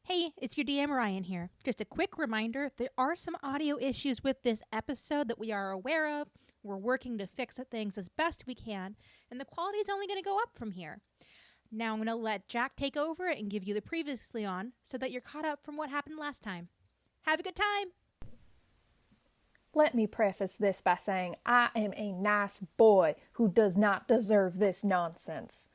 Hey, it's your DM Ryan here. Just a quick reminder, there are some audio issues with this episode that we are aware of. We're working to fix things as best we can, and the quality is only going to go up from here. Now I'm going to let Jack take over and give you the previously on so that you're caught up from what happened last time. Have a good time! Let me preface this by saying I am a nice boy who does not deserve this nonsense.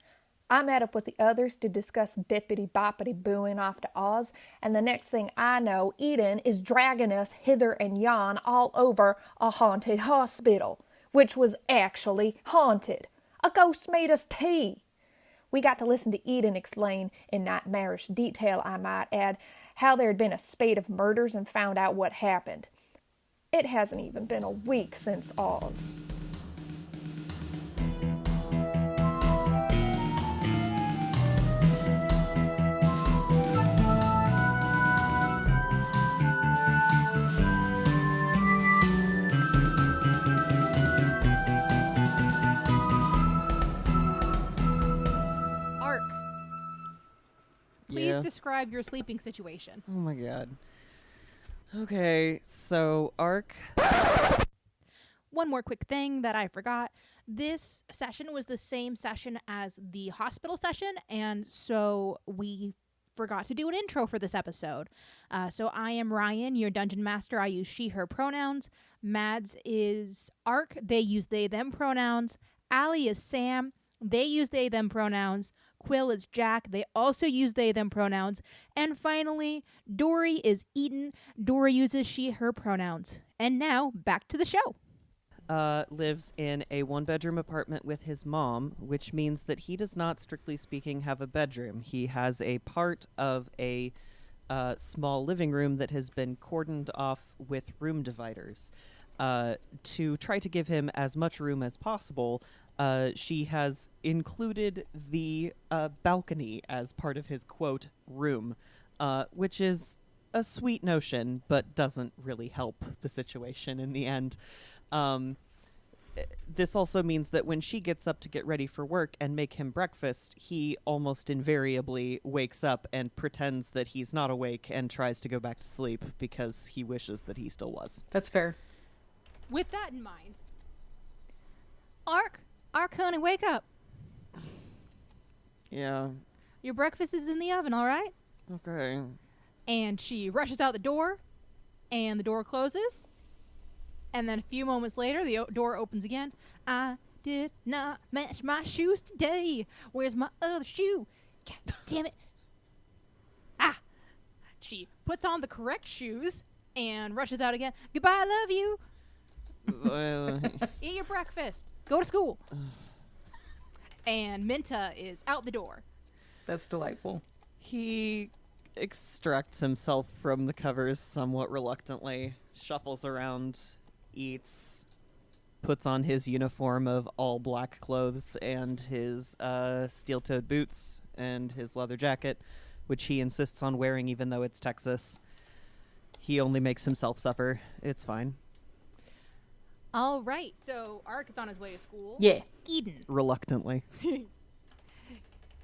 I met up with the others to discuss bippity-boppity-booing off to Oz, and the next thing I know, Eden is dragging us hither and yon all over a haunted hospital, which was actually haunted. A ghost made us tea. We got to listen to Eden explain, in nightmarish detail I might add, how there had been a spate of murders and found out what happened. It hasn't even been a week since Oz. Ark, please describe your sleeping situation. Oh my god. Okay, so Ark. One more quick thing that I forgot. This session was the same session as the hospital session, and so we forgot to do an intro for this episode. So I am Ryan, your dungeon master. I use she, her pronouns. Mads is Ark. They use they, them pronouns. Allie is Sam. They use they, them pronouns. Quill is Jack. They also use they, them pronouns. And finally, Dory is Eden. Dory uses she, her pronouns. And now, back to the show. Lives in a one-bedroom apartment with his mom, which means that he does not, strictly speaking, have a bedroom. He has a part of a small living room that has been cordoned off with room dividers. To try to give him as much room as possible, she has included the balcony as part of his, quote, room, which is a sweet notion, but doesn't really help the situation in the end. This also means that when she gets up to get ready for work and make him breakfast, he almost invariably wakes up and pretends that he's not awake and tries to go back to sleep because he wishes that he still was. That's fair. With that in mind, Ark, honey, wake up. Yeah. Your breakfast is in the oven, all right? Okay. And she rushes out the door, and the door closes. And then a few moments later, the door opens again. I did not match my shoes today. Where's my other shoe? God damn it. Ah. She puts on the correct shoes and rushes out again. Goodbye, I love you. Eat your breakfast. Go to school. And Minta is out the door. That's delightful. He extracts himself from the covers somewhat reluctantly, shuffles around, eats, puts on his uniform of all black clothes and his steel-toed boots and his leather jacket, which he insists on wearing even though it's Texas. He only makes himself suffer. It's fine. All right. So Ark is on his way to school. Yeah. Eden. Reluctantly.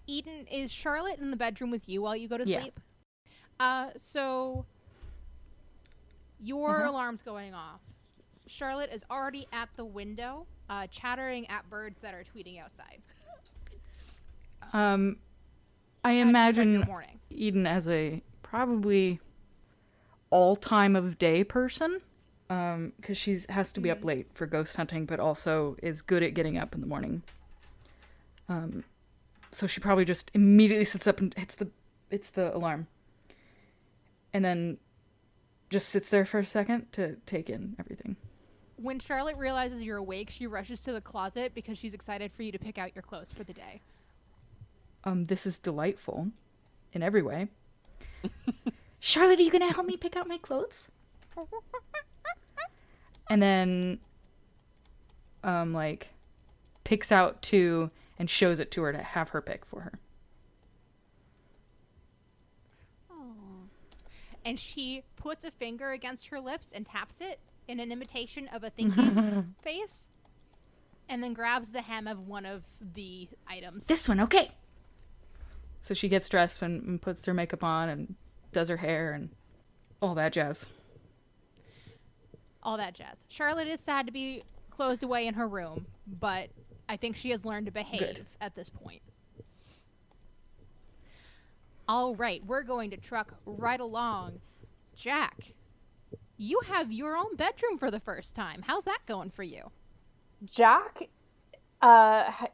Eden, is Charlotte in the bedroom with you while you go to Yeah. sleep? So your alarm's going off. Charlotte is already at the window, chattering at birds that are tweeting outside. I Your imagine morning. Eden as a probably all time of day person, because she has to be up late for ghost hunting, but also is good at getting up in the morning. So she probably just immediately sits up and hits the alarm, and then just sits there for a second to take in everything. When Charlotte realizes you're awake, she rushes to the closet because she's excited for you to pick out your clothes for the day. This is delightful in every way. Charlotte, are you going to help me pick out my clothes? And then, picks out two and shows it to her to have her pick for her. And she puts a finger against her lips and taps it in an imitation of a thinking face, and then grabs the hem of one of the items. This one, okay. So she gets dressed and puts her makeup on and does her hair and all that jazz. All that jazz. Charlotte is sad to be closed away in her room, but I think she has learned to behave Good. at this point. All right, we're going to truck right along. Jack, you have your own bedroom for the first time. How's that going for you? Jack has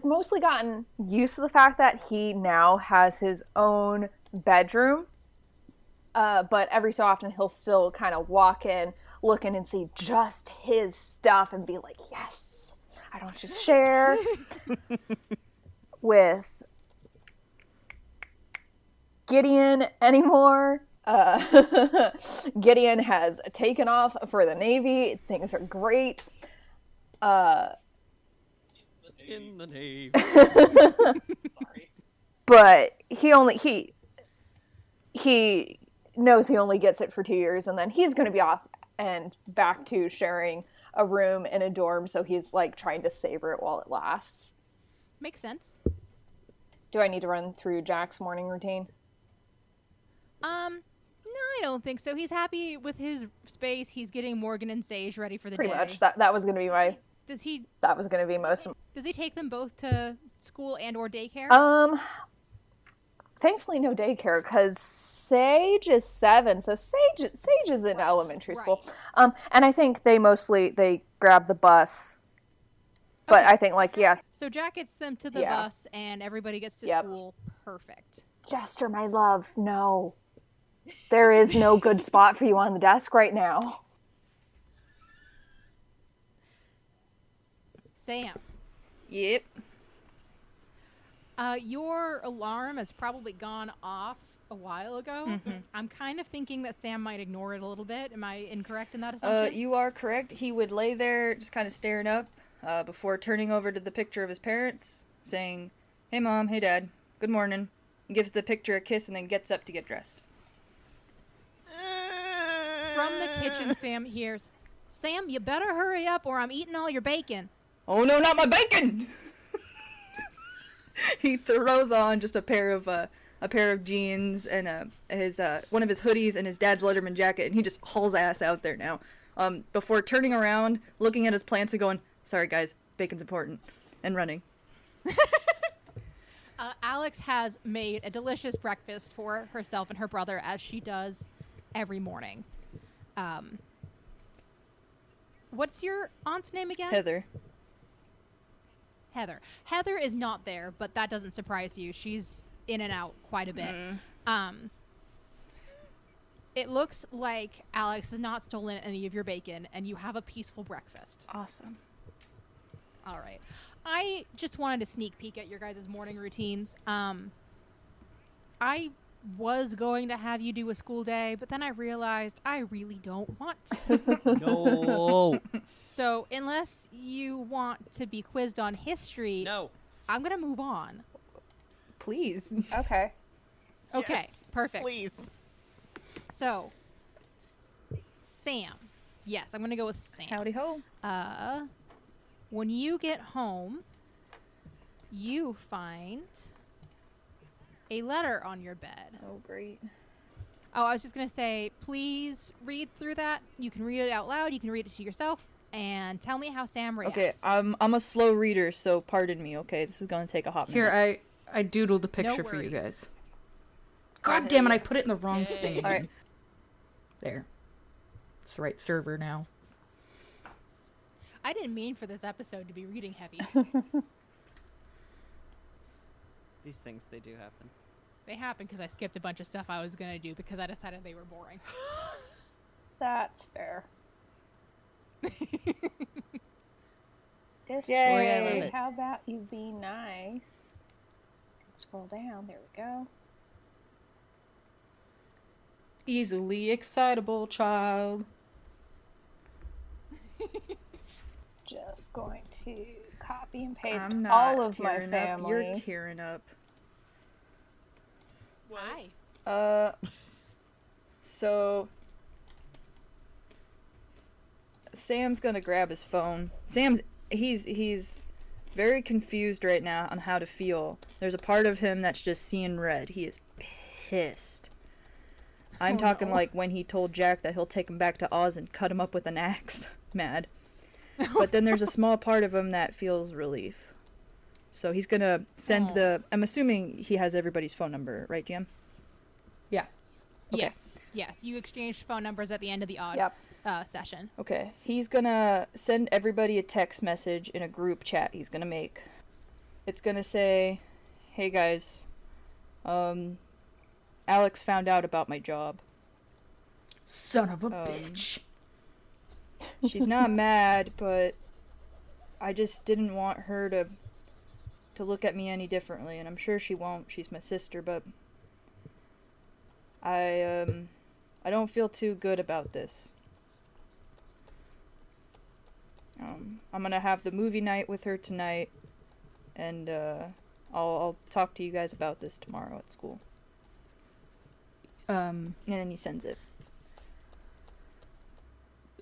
mostly gotten used to the fact that he now has his own bedroom. But every so often he'll still kind of walk in, look in and see just his stuff and be like, yes, I don't have to share with Gideon anymore. Gideon has taken off for the Navy. Things are great. In the Navy. Sorry. But he knows he only gets it for 2 years, and then he's going to be off and back to sharing a room in a dorm, so he's like trying to savor it while it lasts. Makes sense. Do I need to run through Jack's morning routine? No, I don't think so. He's happy with his space. He's getting Morgan and Sage ready for the Pretty day. much. That was going to be my. Does he most. Does he take them both to school and or daycare? Thankfully no daycare because Sage is 7, so Sage is in elementary school. And I think they grab the bus. But Okay. I think So Jack gets them to the Yeah. bus and everybody gets to Yep. school. Perfect. Jester, my love, no. There is no good spot for you on the desk right now. Sam, Yep. your alarm has probably gone off a while ago. Mm-hmm. I'm kind of thinking that Sam might ignore it a little bit. Am I incorrect in that assumption? You are correct. He would lay there just kind of staring up before turning over to the picture of his parents, saying, "Hey Mom, hey Dad, good morning." He gives the picture a kiss and then gets up to get dressed. From the kitchen, Sam hears, "Sam, you better hurry up or I'm eating all your bacon." Oh no, not my bacon! He throws on just a pair of jeans and his one of his hoodies and his dad's Letterman jacket, and he just hauls ass out there now. Before turning around, looking at his plants and going, "Sorry guys, bacon's important," and running. Alex has made a delicious breakfast for herself and her brother, as she does every morning. What's your aunt's name again? Heather. Heather. Heather is not there, but that doesn't surprise you. She's in and out quite a bit. It looks like Alex has not stolen any of your bacon, and you have a peaceful breakfast. Awesome. All right. I just wanted to sneak peek at your guys' morning routines. I was going to have you do a school day, but then I realized I really don't want to. No. So unless you want to be quizzed on history, No. I'm going to move on. Please. Okay. Okay, Yes, perfect. Please. So, Sam. Yes, I'm going to go with Sam. Howdy ho. When you get home, you find a letter on your bed. Oh, great. Oh, I was just going to say, please read through that. You can read it out loud. You can read it to yourself. And tell me how Sam reacts. Okay, I'm a slow reader, so pardon me, okay? This is gonna take a hot minute. Here, I doodled a picture for you worries. guys. God damn it, I put it in the wrong thing again. Alright. There. It's the right server now. I didn't mean for this episode to be reading heavy. These things, they do happen. They happened because I skipped a bunch of stuff I was going to do because I decided they were boring. That's fair. Display. Yay. I love it. How about you be nice? Scroll down. There we go. Easily excitable child. Just going to copy and paste I'm not all of my tearing up. family. You're tearing up. Why? So Sam's gonna grab his phone. He's very confused right now on how to feel. There's a part of him that's just seeing red. He is pissed. I'm Oh, talking no. like when he told Jack that he'll take him back to Oz and cut him up with an axe. Mad. But then there's a small part of him that feels relief. So he's gonna send Aw. I'm assuming he has everybody's phone number, right, Jam? Yeah. Okay. Yes. You exchanged phone numbers at the end of the odds session. Okay. He's gonna send everybody a text message in a group chat he's gonna make. It's gonna say, "Hey guys, Alex found out about my job. Son of a bitch. She's not mad, but I just didn't want her to look at me any differently, and I'm sure she won't. She's my sister, but I don't feel too good about this. I'm gonna have the movie night with her tonight, and I'll talk to you guys about this tomorrow at school." And then he sends it.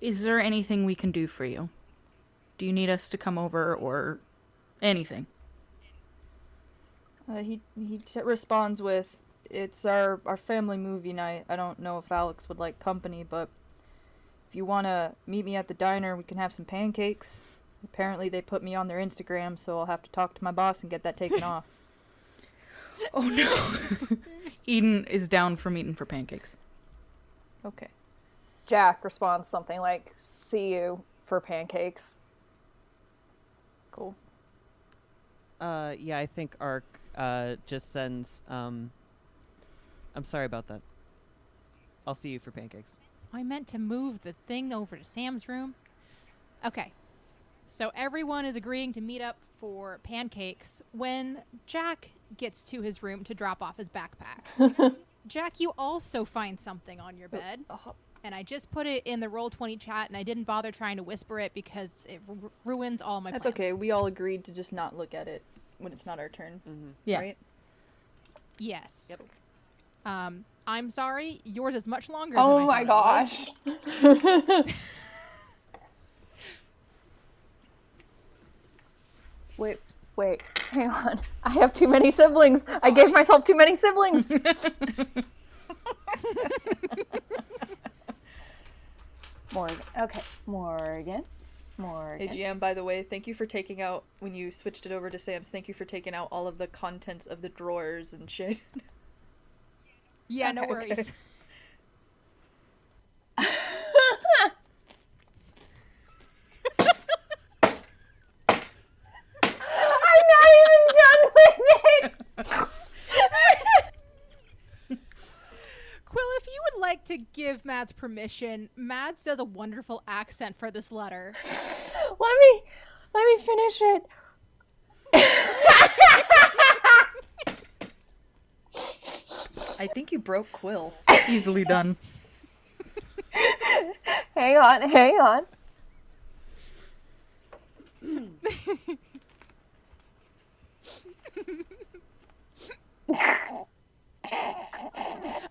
Is there anything we can do for you? Do you need us to come over or anything? He responds with, "It's our family movie night. I don't know if Alex would like company, but if you want to meet me at the diner, we can have some pancakes. Apparently they put me on their Instagram, so I'll have to talk to my boss and get that taken off." Oh no. Eden is down for meeting for pancakes. Okay. Jack responds something like, "See you for pancakes." Cool. Yeah, I think Ark just sends, I'm sorry about that. I'll see you for pancakes. I meant to move the thing over to Sam's room. Okay. So everyone is agreeing to meet up for pancakes when Jack gets to his room to drop off his backpack. Jack, you also find something on your bed. And I just put it in the Roll20 chat, and I didn't bother trying to whisper it because it ruins all my That's plans. okay. We all agreed to just not look at it when it's not our turn. Mm-hmm. Yeah. Right? Yes. Yep. I'm sorry. Yours is much longer Oh than I my thought it was. gosh. Wait, hang on. I have too many siblings. I gave myself too many siblings. Morgan. Okay, Morgan. Hey, GM, by the way, thank you for taking out, when you switched it over to Sam's, thank you for taking out all of the contents of the drawers and shit. Yeah, no Okay. worries. I'm not even done with it. Quill, if you would like to give Mads permission, Mads does a wonderful accent for this letter. Let me finish it. I think you broke Quill. Easily done. Hang on.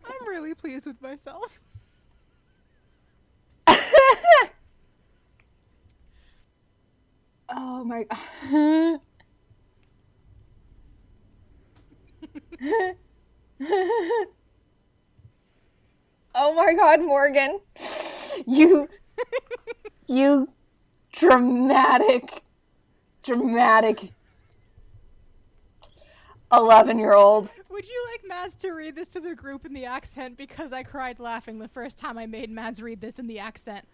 I'm really pleased with myself. Oh my god. Oh my god, Morgan. You dramatic 11-year-old. Would you like Mads to read this to the group in the accent? Because I cried laughing the first time I made Mads read this in the accent.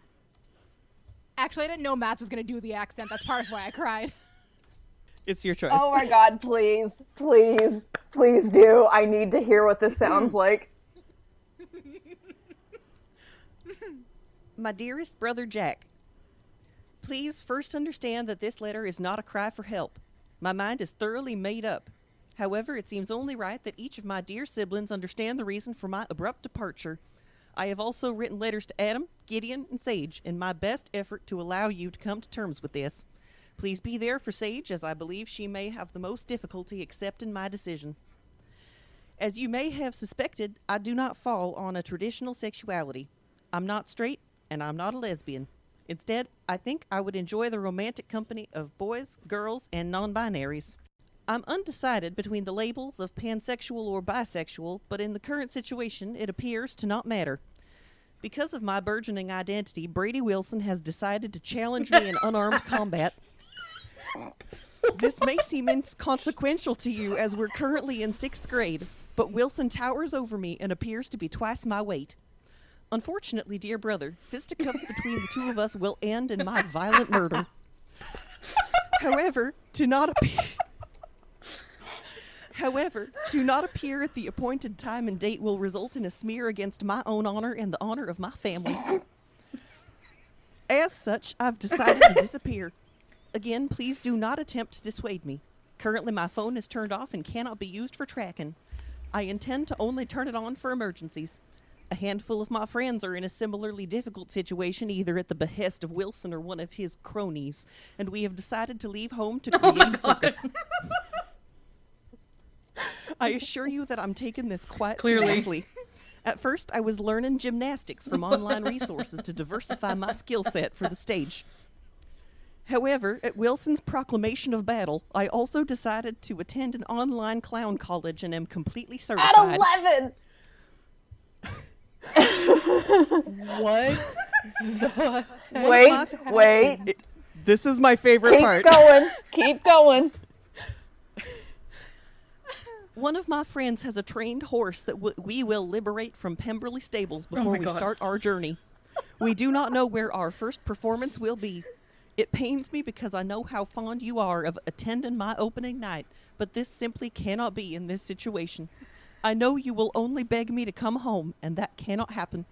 Actually, I didn't know Mads was going to do the accent. That's part of why I cried. It's your choice. Oh my god, please do. I need to hear what this sounds like. My dearest brother Jack, please first understand that this letter is not a cry for help. My mind is thoroughly made up. However, it seems only right that each of my dear siblings understand the reason for my abrupt departure. I have also written letters to Adam, Gideon, and Sage in my best effort to allow you to come to terms with this. Please be there for Sage, as I believe she may have the most difficulty accepting my decision. As you may have suspected, I do not fall on a traditional sexuality. I'm not straight, and I'm not a lesbian. Instead, I think I would enjoy the romantic company of boys, girls, and non-binaries. I'm undecided between the labels of pansexual or bisexual, but in the current situation, it appears to not matter. Because of my burgeoning identity, Brady Wilson has decided to challenge me in unarmed combat. This may seem inconsequential to you as we're currently in 6th grade, but Wilson towers over me and appears to be twice my weight. Unfortunately, dear brother, fisticuffs between the two of us will end in my violent murder. However, to not appear at the appointed time and date will result in a smear against my own honor and the honor of my family. As such, I've decided to disappear. Again, please do not attempt to dissuade me. Currently, my phone is turned off and cannot be used for tracking. I intend to only turn it on for emergencies. A handful of my friends are in a similarly difficult situation, either at the behest of Wilson or one of his cronies, and we have decided to leave home to create a circus. I assure you that I'm taking this quite seriously. At first, I was learning gymnastics from online resources to diversify my skill set for the stage. However, at Wilson's proclamation of battle, I also decided to attend an online clown college and am completely certified. At 11! What? Wait. This is my favorite part. Keep going. One of my friends has a trained horse that we will liberate from Pemberley Stables before we start our journey. We do not know where our first performance will be. It pains me because I know how fond you are of attending my opening night, but this simply cannot be in this situation. I know you will only beg me to come home, and that cannot happen.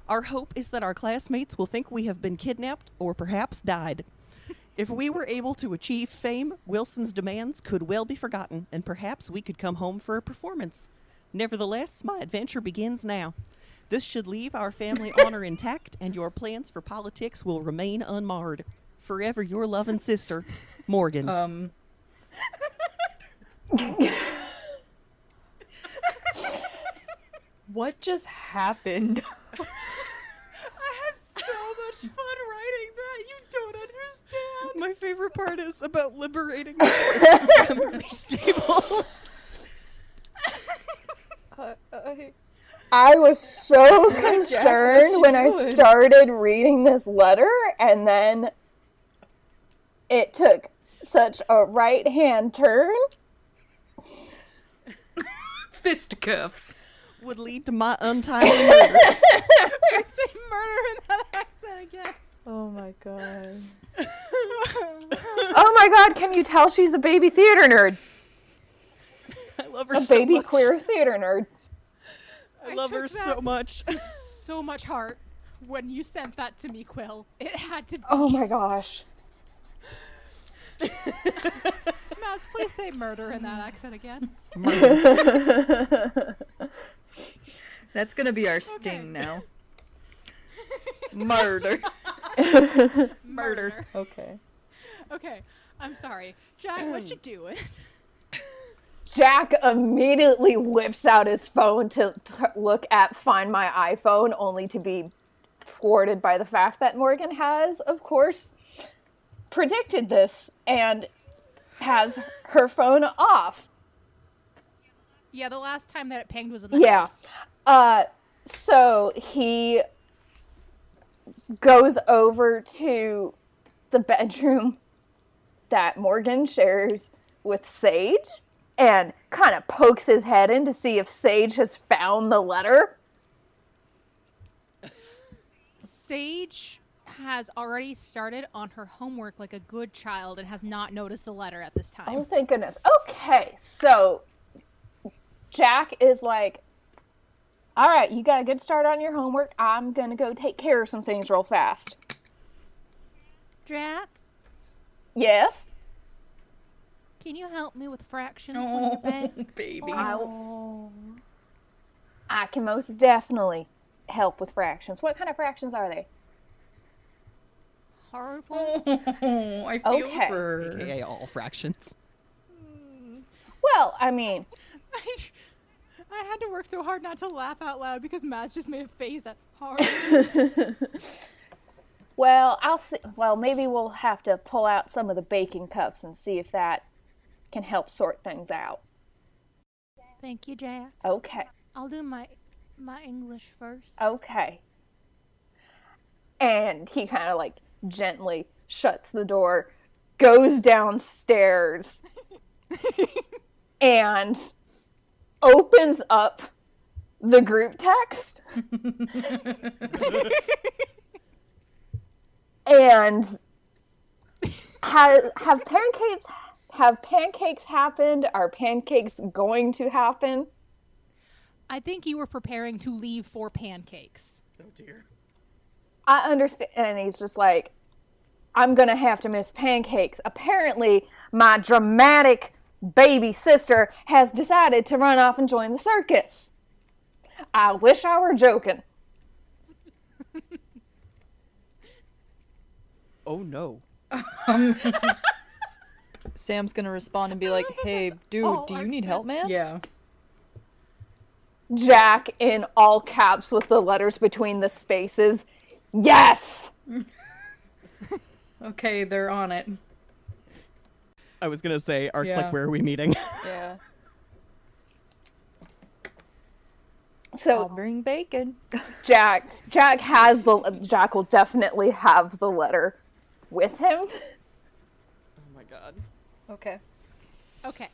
Our hope is that our classmates will think we have been kidnapped or perhaps died. If we were able to achieve fame, Wilson's demands could well be forgotten, and perhaps we could come home for a performance. Nevertheless, my adventure begins now. This should leave our family honor intact, and your plans for politics will remain unmarred. Forever your loving sister, Morgan. What just happened? I had so much fun writing that. You don't understand. My favorite part is about liberating the Pemberley Stables. I was so Jack, concerned what when you I doing? started reading this letter, and then it took such a right-hand turn. Fisticuffs. Would lead to my untimely murder. I say murder in that accent again. Oh my god. Oh my god, can you tell she's a baby theater nerd? I love her A so baby much. queer theater nerd. I love her took so that much. to so much heart when you sent that to me, Quill. It had to be. Oh my gosh. Mads, please say murder in that accent again. That's gonna be our sting now. Murder. Murder. Okay. Okay, I'm sorry. Jack, what you doing? Jack immediately whips out his phone to look at Find My iPhone, only to be thwarted by the fact that Morgan has, of course, predicted this and has her phone off. Yeah, the last time that it pinged was in the Yeah. house. So he goes over to the bedroom that Morgan shares with Sage and kind of pokes his head in to see if Sage has found the letter. Sage has already started on her homework like a good child and has not noticed the letter at this time. Oh, thank goodness. Okay, so Jack is like, all right, you got a good start on your homework. I'm going to go take care of some things real fast. Jack, Yes? can you help me with fractions when you're back? Baby. I can most definitely help with fractions. What kind of fractions are they? Hard ones? Oh, I feel Okay. for her. AKA all fractions. Well, I mean, I had to work so hard not to laugh out loud because Mads just made a face at hard. well, I'll see. Well, maybe we'll have to pull out some of the baking cups and see if that can help sort things out. Thank you, Jack. Okay. I'll do my English first. Okay. And he kind of like gently shuts the door, goes downstairs, and opens up the group text. And have pancakes happened? Are pancakes going to happen? I think you were preparing to leave for pancakes. Oh dear. I understand. And he's just like, I'm going to have to miss pancakes. Apparently, my dramatic baby sister has decided to run off and join the circus. I wish I were joking. Oh no. Sam's gonna respond and be like, "Hey, dude, do you need help, man?" Yeah. Jack in all caps with the letters between the spaces. Yes! Okay, they're on it. I was gonna say, Ark's Yeah. like, where are we meeting? Yeah. I'll So bring bacon. Jack will definitely have the letter with him. Oh my god. Okay. Okay.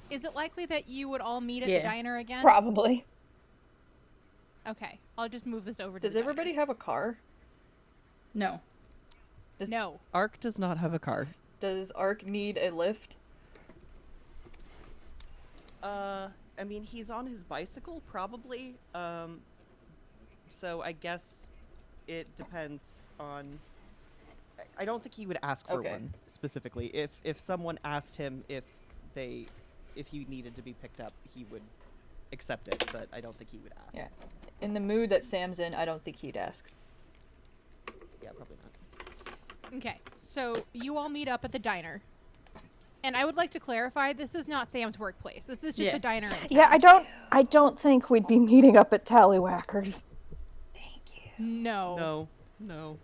Is it likely that you would all meet at Yeah. the diner again? Probably. Okay. I'll just move this over to Does the everybody have a car? No. diner. No. Ark does not have a car. Does Ark need a lift? I mean, he's on his bicycle, probably. So I guess it depends on... I don't think he would ask for Okay. one, specifically. If someone asked him if he needed to be picked up, he would accept it, but I don't think he would ask. Yeah. In the mood that Sam's in, I don't think he'd ask. Yeah, probably not. Okay. So you all meet up at the diner. And I would like to clarify, this is not Sam's workplace. This is just Yeah. a diner. in Yeah, town. I don't think we'd be meeting up at Tallywhackers. No. No.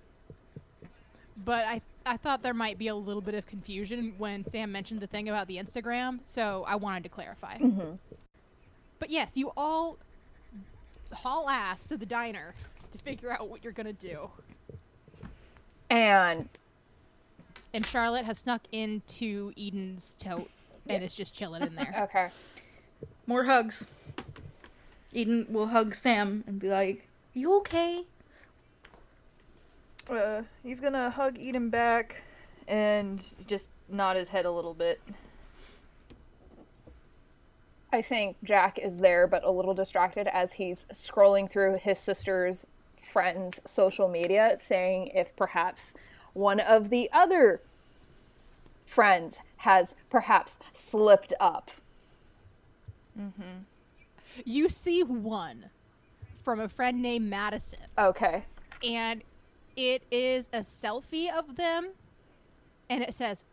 But I thought there might be a little bit of confusion when Sam mentioned the thing about the Instagram, so I wanted to clarify. Mm-hmm. But yes, you all haul ass to the diner to figure out what you're gonna do. And And Charlotte has snuck into Eden's tote and is just chilling in there. okay. More hugs. Eden will hug Sam and be like, "You okay?" He's gonna hug Eden back and just nod his head a little bit. I think Jack is there, but a little distracted as he's scrolling through his sister's friends' social media, saying if perhaps one of the other friends has perhaps slipped up. You see one from a friend named Madison, Okay. and it is a selfie of them, and it says,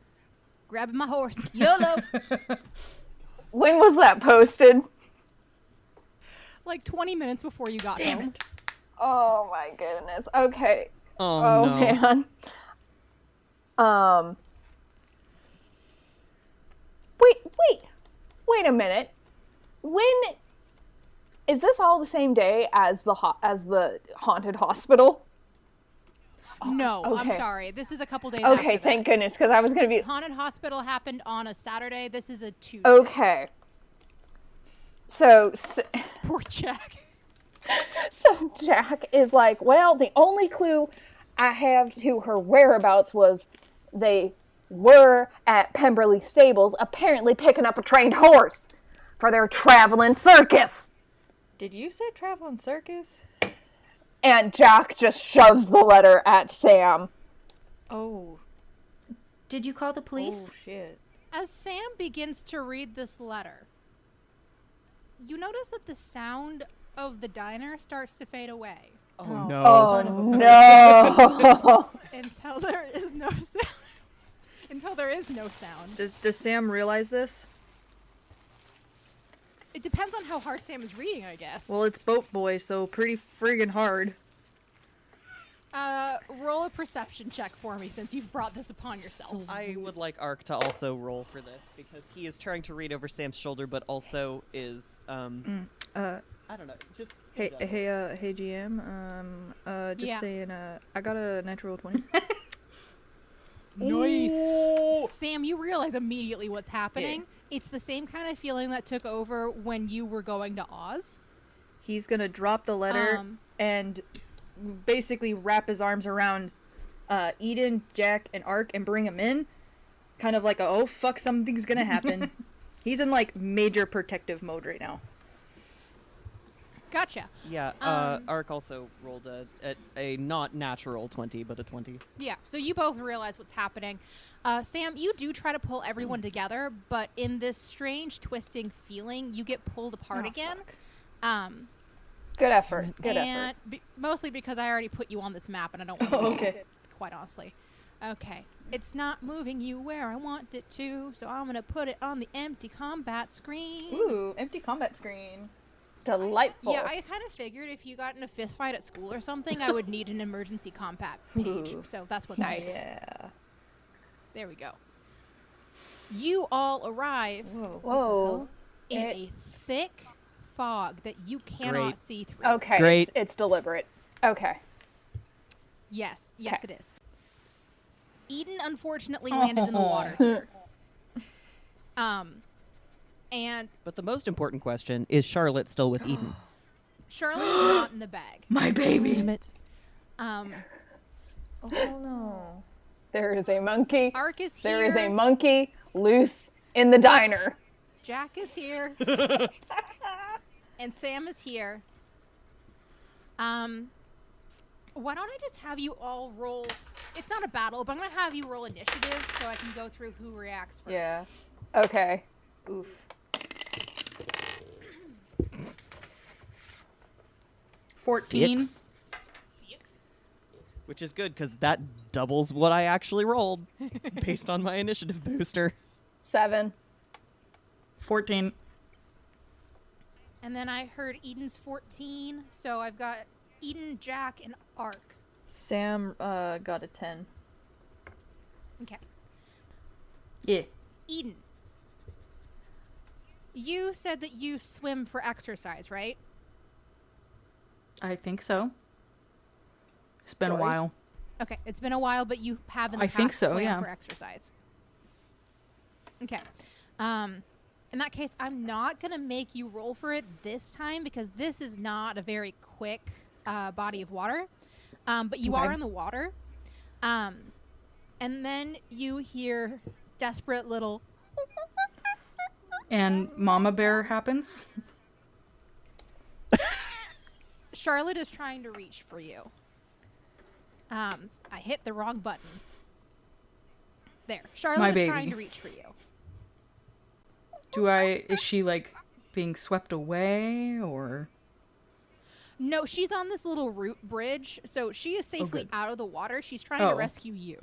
"Grabbing my horse, YOLO." When was that posted? Like 20 minutes before you got home. Oh my goodness. Okay. Oh, no. Man. Wait a minute. When is this all the same day as the haunted hospital? No, I'm okay. sorry. This is a couple days Okay, after thank that. goodness, because I was gonna be Haunted Hospital happened on a Saturday. This is a Tuesday. okay. So Poor Jack. Jack is like, well, the only clue I have to her whereabouts was they were at Pemberley Stables, apparently picking up a trained horse for their traveling circus. Did you say traveling circus? And Jack just shoves the letter at Sam. Oh. Did you call the police? Oh, shit. As Sam begins to read this letter, you notice that the sound of the diner starts to fade away Oh, Oh. no. Oh Son of a no! until there is no sound. Until there is no sound. Does Sam realize this? It depends on how hard Sam is reading, I guess. Well, it's Boat Boy, so pretty friggin' hard. Roll a perception check for me since you've brought this upon yourself. I would like Ark to also roll for this because he is trying to read over Sam's shoulder, but also is I don't know. Just Hey, GM. Just Yeah. saying. I got a natural 20. nice. Sam, you realize immediately what's happening. It's the same kind of feeling that took over when you were going to Oz. He's gonna drop the letter and basically wrap his arms around Eden, Jack, and Ark and bring him in. Kind of like a, oh fuck, something's gonna happen. He's in like major protective mode right now. Gotcha. Yeah. Ark also rolled a not natural 20, but a 20. Yeah, so you both realize what's happening. Sam, you do try to pull everyone together, but in this strange twisting feeling, you get pulled apart again. Good effort. Good effort. Mostly because I already put you on this map and I don't want to Okay. quite honestly. Okay. It's not moving you where I want it to, so I'm going to put it on the empty combat screen. Ooh, empty combat screen. Delightful. Yeah, I kind of figured if you got in a fist fight at school or something, I would need an emergency combat page. Ooh. So that's what that is. Yeah. There we go. You all arrive Whoa. in a It's- thick fog that you cannot Great. see through. Okay. Great. It's deliberate. Okay. Yes, Okay. it is. Eden unfortunately landed in the water here. And But the most important question is Charlotte still with Eden? Charlotte is not in the bag. My baby. Damn it. Oh no. There is a monkey. Ark is here. There is a monkey loose in the diner. Jack is here. And Sam is here. Why don't I just have you all roll? It's not a battle, but I'm going to have you roll initiative so I can go through who reacts first. Yeah. Okay. Oof. 14. 6, which is good because that doubles what I actually rolled based on my initiative booster. 7. 14. And then I heard Eden's 14, so I've got Eden, Jack, and Ark. Sam got a 10. Okay. Yeah. Eden. You said that you swim for exercise, right? I think so. It's been a Dory? while. Okay, it's been a while, but you have in the I past think so, swam yeah. for exercise. Okay. In that case, I'm not going to make you roll for it this time because this is not a very quick body of water. But you Okay. are in the water. And then you hear desperate little... And Mama Bear happens. Charlotte is trying to reach for you. I hit the wrong button. There. Charlotte is baby. trying to reach for you. Is she like being swept away or? No, she's on this little root bridge, so she is safely good. out of the water. She's trying to Oh. rescue you.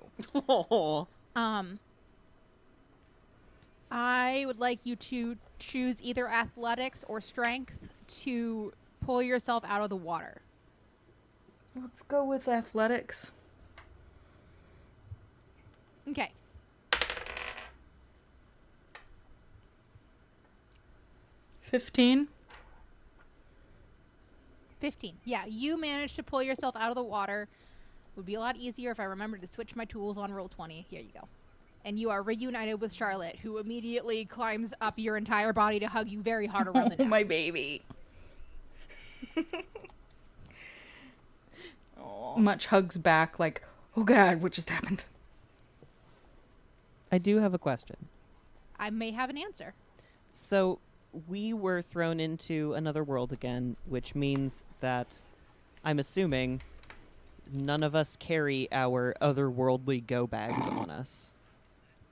Oh. I would like you to choose either athletics or strength to pull yourself out of the water. Let's go with athletics. Okay. 15. 15. Yeah, you managed to pull yourself out of the water. Would be a lot easier if I remembered to switch my tools on roll 20. Here you go. And you are reunited with Charlotte, who immediately climbs up your entire body to hug you very hard around the Oh, neck. my baby. Much hugs back like, oh God, what just happened? I do have a question. I may have an answer. So we were thrown into another world again, which means that I'm assuming none of us carry our otherworldly go bags on us.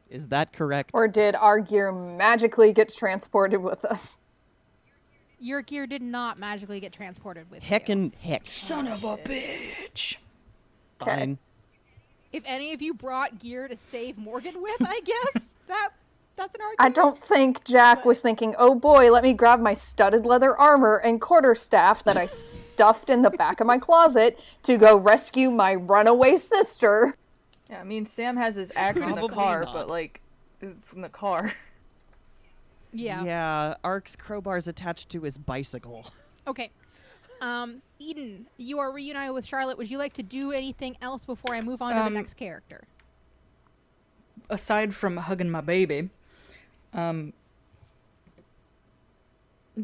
Is that correct? Or did our gear magically get transported with us? Your gear did not magically get transported with you. Heckin' heck. Son of a bitch. Fine. If any of you brought gear to save Morgan with, I guess that's an argument. I don't think Jack was thinking, oh boy, let me grab my studded leather armor and quarterstaff that I stuffed in the back of my closet to go rescue my runaway sister. Yeah, I mean, Sam has his axe in the Probably car, not. but, like, it's in the car. Yeah. Yeah, Ark's crowbar's attached to his bicycle. Okay. Eden, you are reunited with Charlotte. Would you like to do anything else before I move on to the next character? Aside from hugging my baby, can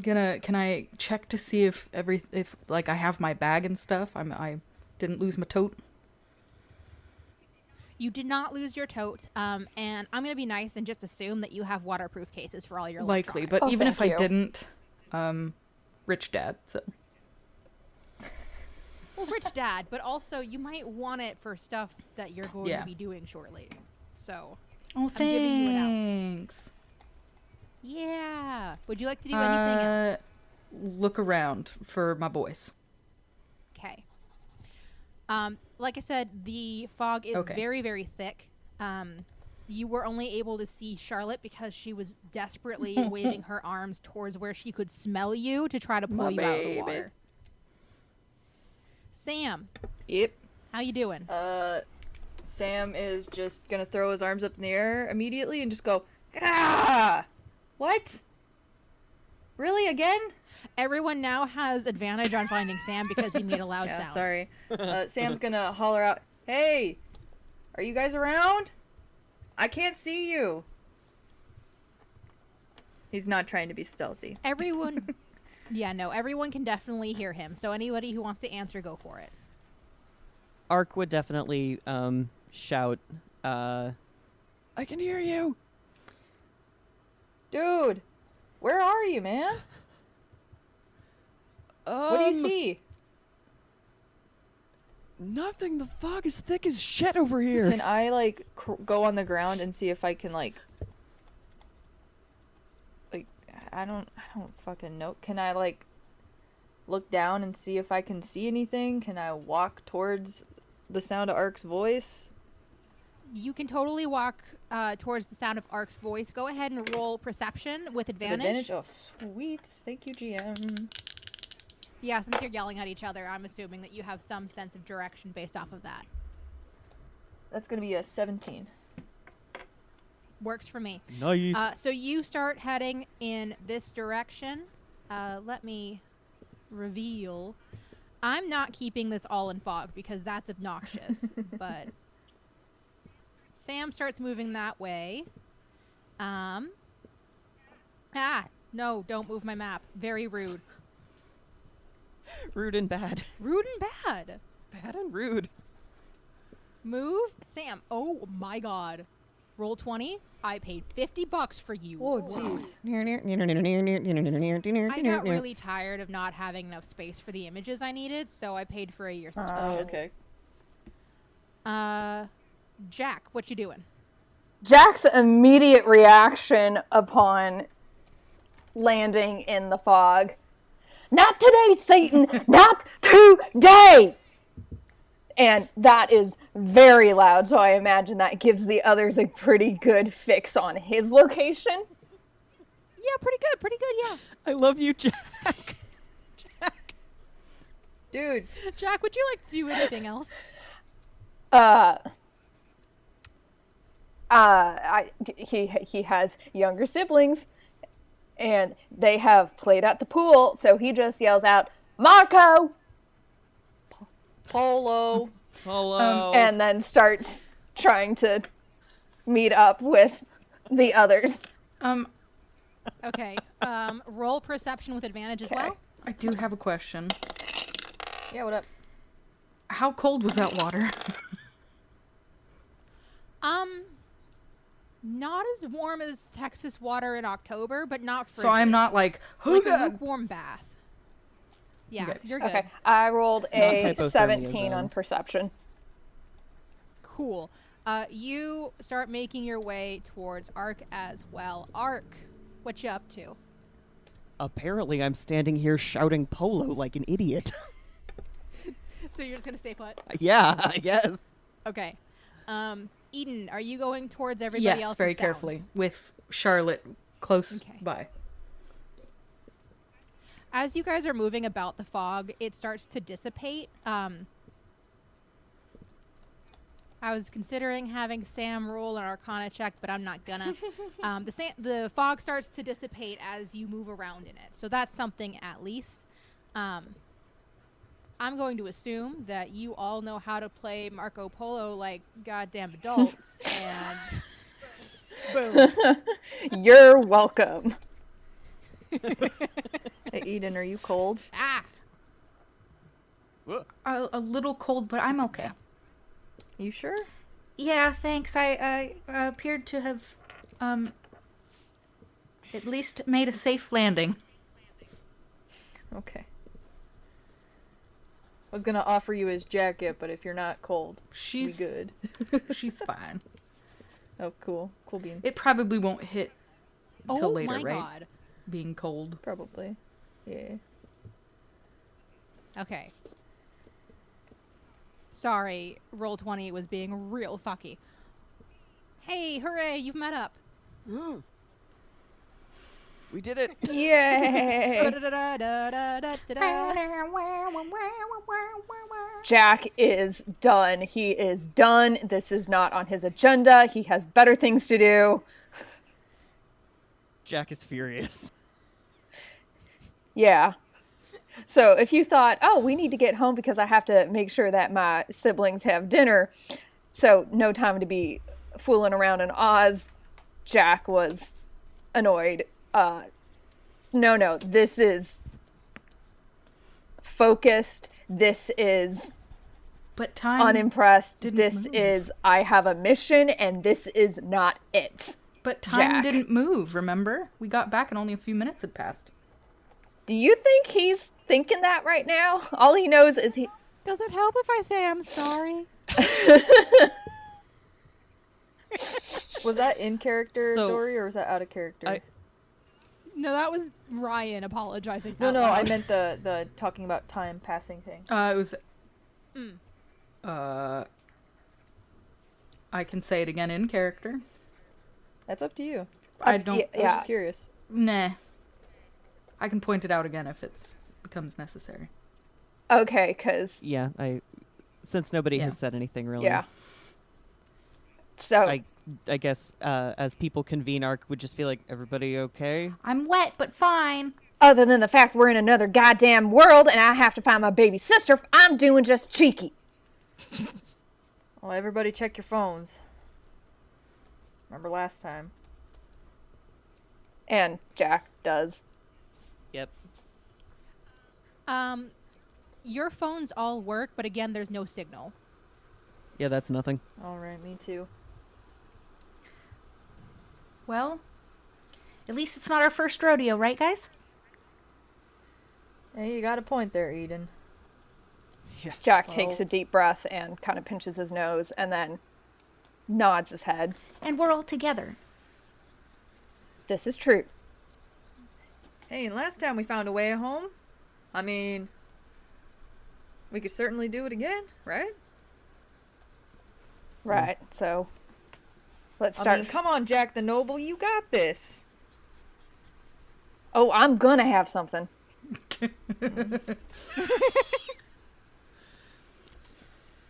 I check to see if like I have my bag and stuff? I didn't lose my tote. You did not lose your tote, and I'm going to be nice and just assume that you have waterproof cases for all your Likely, electronics. but even if thank I you. didn't, rich dad. So Well, rich dad, but also you might want it for stuff that you're going Yeah. to be doing shortly. So, oh, giving you an out. thanks. yeah. Would you like to do anything else? Look around for my boys. Okay. Like I said, the fog is Okay. very, very thick. You were only able to see Charlotte because she was desperately waving her arms towards where she could smell you to try to pull My you out of the baby. water. Sam, Yep. how you doing? Sam is just gonna throw his arms up in the air immediately and just go, ah! What? Really, again? Everyone now has advantage on finding Sam because he made a loud Yeah, sound. sorry. Sam's gonna holler out, hey! Are you guys around? I can't see you! He's not trying to be stealthy. Everyone, yeah, no, everyone can definitely hear him. So anybody who wants to answer, go for it. Ark would definitely shout, I can hear you! Dude! Where are you, man? What do you see? Nothing. The fog is thick as shit over here. Can I, like, go on the ground and see if I can, like, I don't fucking know. Can I, like, look down and see if I can see anything? Can I walk towards the sound of Ark's voice? You can totally walk towards the sound of Ark's voice. Go ahead and roll perception with With advantage. Oh, sweet. Thank you, GM. Yeah, since you're yelling at each other, I'm assuming that you have some sense of direction based off of that. That's gonna be a 17. Works for me. Nice. So you start heading in this direction. Let me reveal. I'm not keeping this all in fog because that's obnoxious. But Sam starts moving that way. No, don't move my map. Very rude. Rude and bad. Rude and bad. Bad and rude. Move. Sam. Oh my god. Roll 20. I paid $50 for you. Oh, jeez. I got really tired of not having enough space for the images I needed, so I paid for a year subscription. Oh, okay. Jack, what you doing? Jack's immediate reaction upon landing in the fog. Not today, Satan! Not today! And that is very loud, so I imagine that gives the others a pretty good fix on his location. Yeah, pretty good, yeah. I love you, Jack. Dude, Jack, would you like to do anything else? He has younger siblings, and they have played at the pool, so he just yells out, Marco! Polo. Hello. And then starts trying to meet up with the others. Okay. Roll perception with advantage as Okay. well. I do have a question. Yeah, what up? How cold was that water? Not as warm as Texas water in October, but not frigid. So I'm not like, like a lukewarm bath. Yeah, Okay. you're good. Okay, I rolled a hypothermia 17 zone. on perception. Cool. You start making your way towards Ark as well. Ark, what you up to? Apparently, I'm standing here shouting polo like an idiot. So you're just gonna stay put? Yeah, I guess. Okay. Eden, are you going towards everybody Yes, else's very sounds? carefully, with Charlotte close Okay. by. As you guys are moving about the fog, it starts to dissipate. I was considering having Sam roll an Arcana check, but I'm not gonna. The fog starts to dissipate as you move around in it, so that's something at least. I'm going to assume that you all know how to play Marco Polo like goddamn adults, and boom. You're welcome. Hey, Eden, are you cold? Ah! A little cold, but I'm okay. You sure? Yeah, thanks. I appeared to have, at least made a safe landing. Okay. I was gonna offer you his jacket, but if you're not cold, we She's good. she's fine. Oh, cool. Cool beans. It probably won't hit until Oh later, my right? god. Being cold. Probably. Yeah. Okay. Sorry, Roll20 was being real fucky. Hey, hooray, you've met up. We did it. Yay! Da-da-da-da-da-da-da. Jack is done. He is done. This is not on his agenda. He has better things to do. Jack is furious. Yeah. So if you thought, oh, we need to get home because I have to make sure that my siblings have dinner, so no time to be fooling around in Oz, Jack was annoyed. No, this is focused. This is But time unimpressed. didn't This move. is, I have a mission, and this is not it. But time Jack. didn't move, remember? We got back and only a few minutes had passed. Do you think he's thinking that right now? All he knows is he... Does it help if I say I'm sorry? Was that in character, So, Dory, or was that out of character? No, that was Ryan apologizing. No, out I loud. meant the talking about time passing thing. It was. Mm. I can say it again in character. That's up to you. I don't. I was just curious. Nah. I can point it out again if it becomes necessary. Okay, because... Yeah, since nobody Yeah. has said anything really. Yeah. So... I guess as people convene, Ark would just be like, everybody okay? I'm wet, but fine. Other than the fact we're in another goddamn world and I have to find my baby sister, I'm doing just cheeky. Well, everybody check your phones. Remember last time? And Jack does. Yep. Your phones all work, but again, there's no signal. Yeah, that's nothing. Alright, me too. Well, at least it's not our first rodeo, right, guys? Hey, you got a point there, Eden. Jack takes Oh. a deep breath and kind of pinches his nose and then nods his head. And we're all together. This is true. Hey, and last time we found a way home. I mean, we could certainly do it again, right? Right, so let's start. I mean, come on, Jack the Noble, you got this. Oh, I'm gonna have something.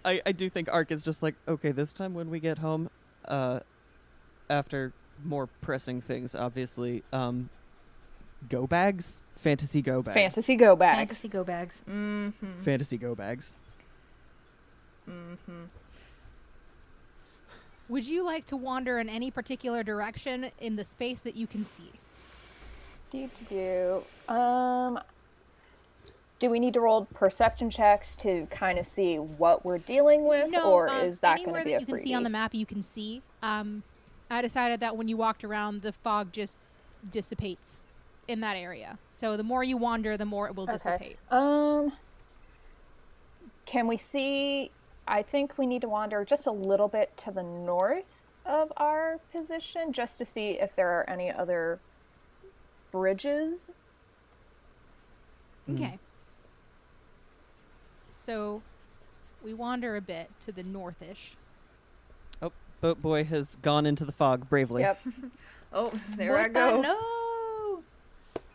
I do think Ark is just like, okay, this time when we get home, after more pressing things, obviously, go bags? Fantasy go bags. Fantasy go bags. Fantasy go bags. Mm-hmm. Fantasy go bags. Mm-hmm. Would you like to wander in any particular direction in the space that you can see? Do we need to roll perception checks to kind of see what we're dealing with, or is that going anywhere to be that a you can see on the map you can see. I decided that when you walked around, the fog just dissipates in that area. So the more you wander, the more it will dissipate. Can we see? I think we need to wander just a little bit to the north of our position, just to see if there are any other bridges. Okay. So we wander a bit to the northish. Oh, Boat boy has gone into the fog bravely. Yep. Oh, there I go. No.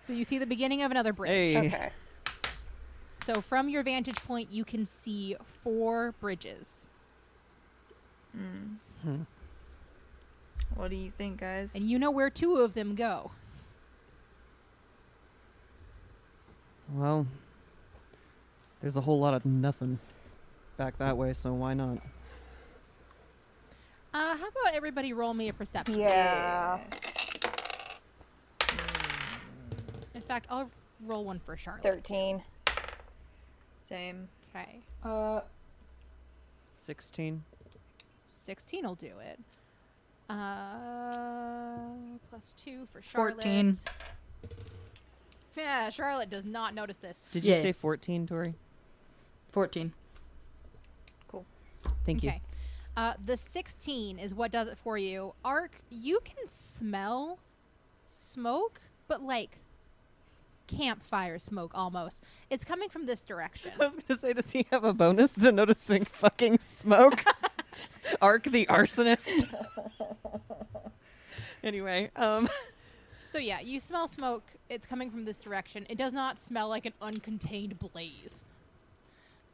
So you see the beginning of another bridge. Hey. Okay. So from your vantage point, you can see 4 bridges. What do you think, guys? And you know where 2 of them go. Well, there's a whole lot of nothing back that way, so why not? How about everybody roll me a perception? Yeah. In fact, I'll roll one for Charlotte. 13. Same. Okay. 16. 16 will do it. Plus 2 for Charlotte. 14. Yeah, Charlotte does not notice this. Did you Yeah. say 14, Tori? 14. Thank you. Okay. The 16 is what does it for you. Ark, you can smell smoke, but like campfire smoke almost. It's coming from this direction. I was going to say, does he have a bonus to noticing fucking smoke? Ark the arsonist. Anyway, So yeah, you smell smoke. It's coming from this direction. It does not smell like an uncontained blaze.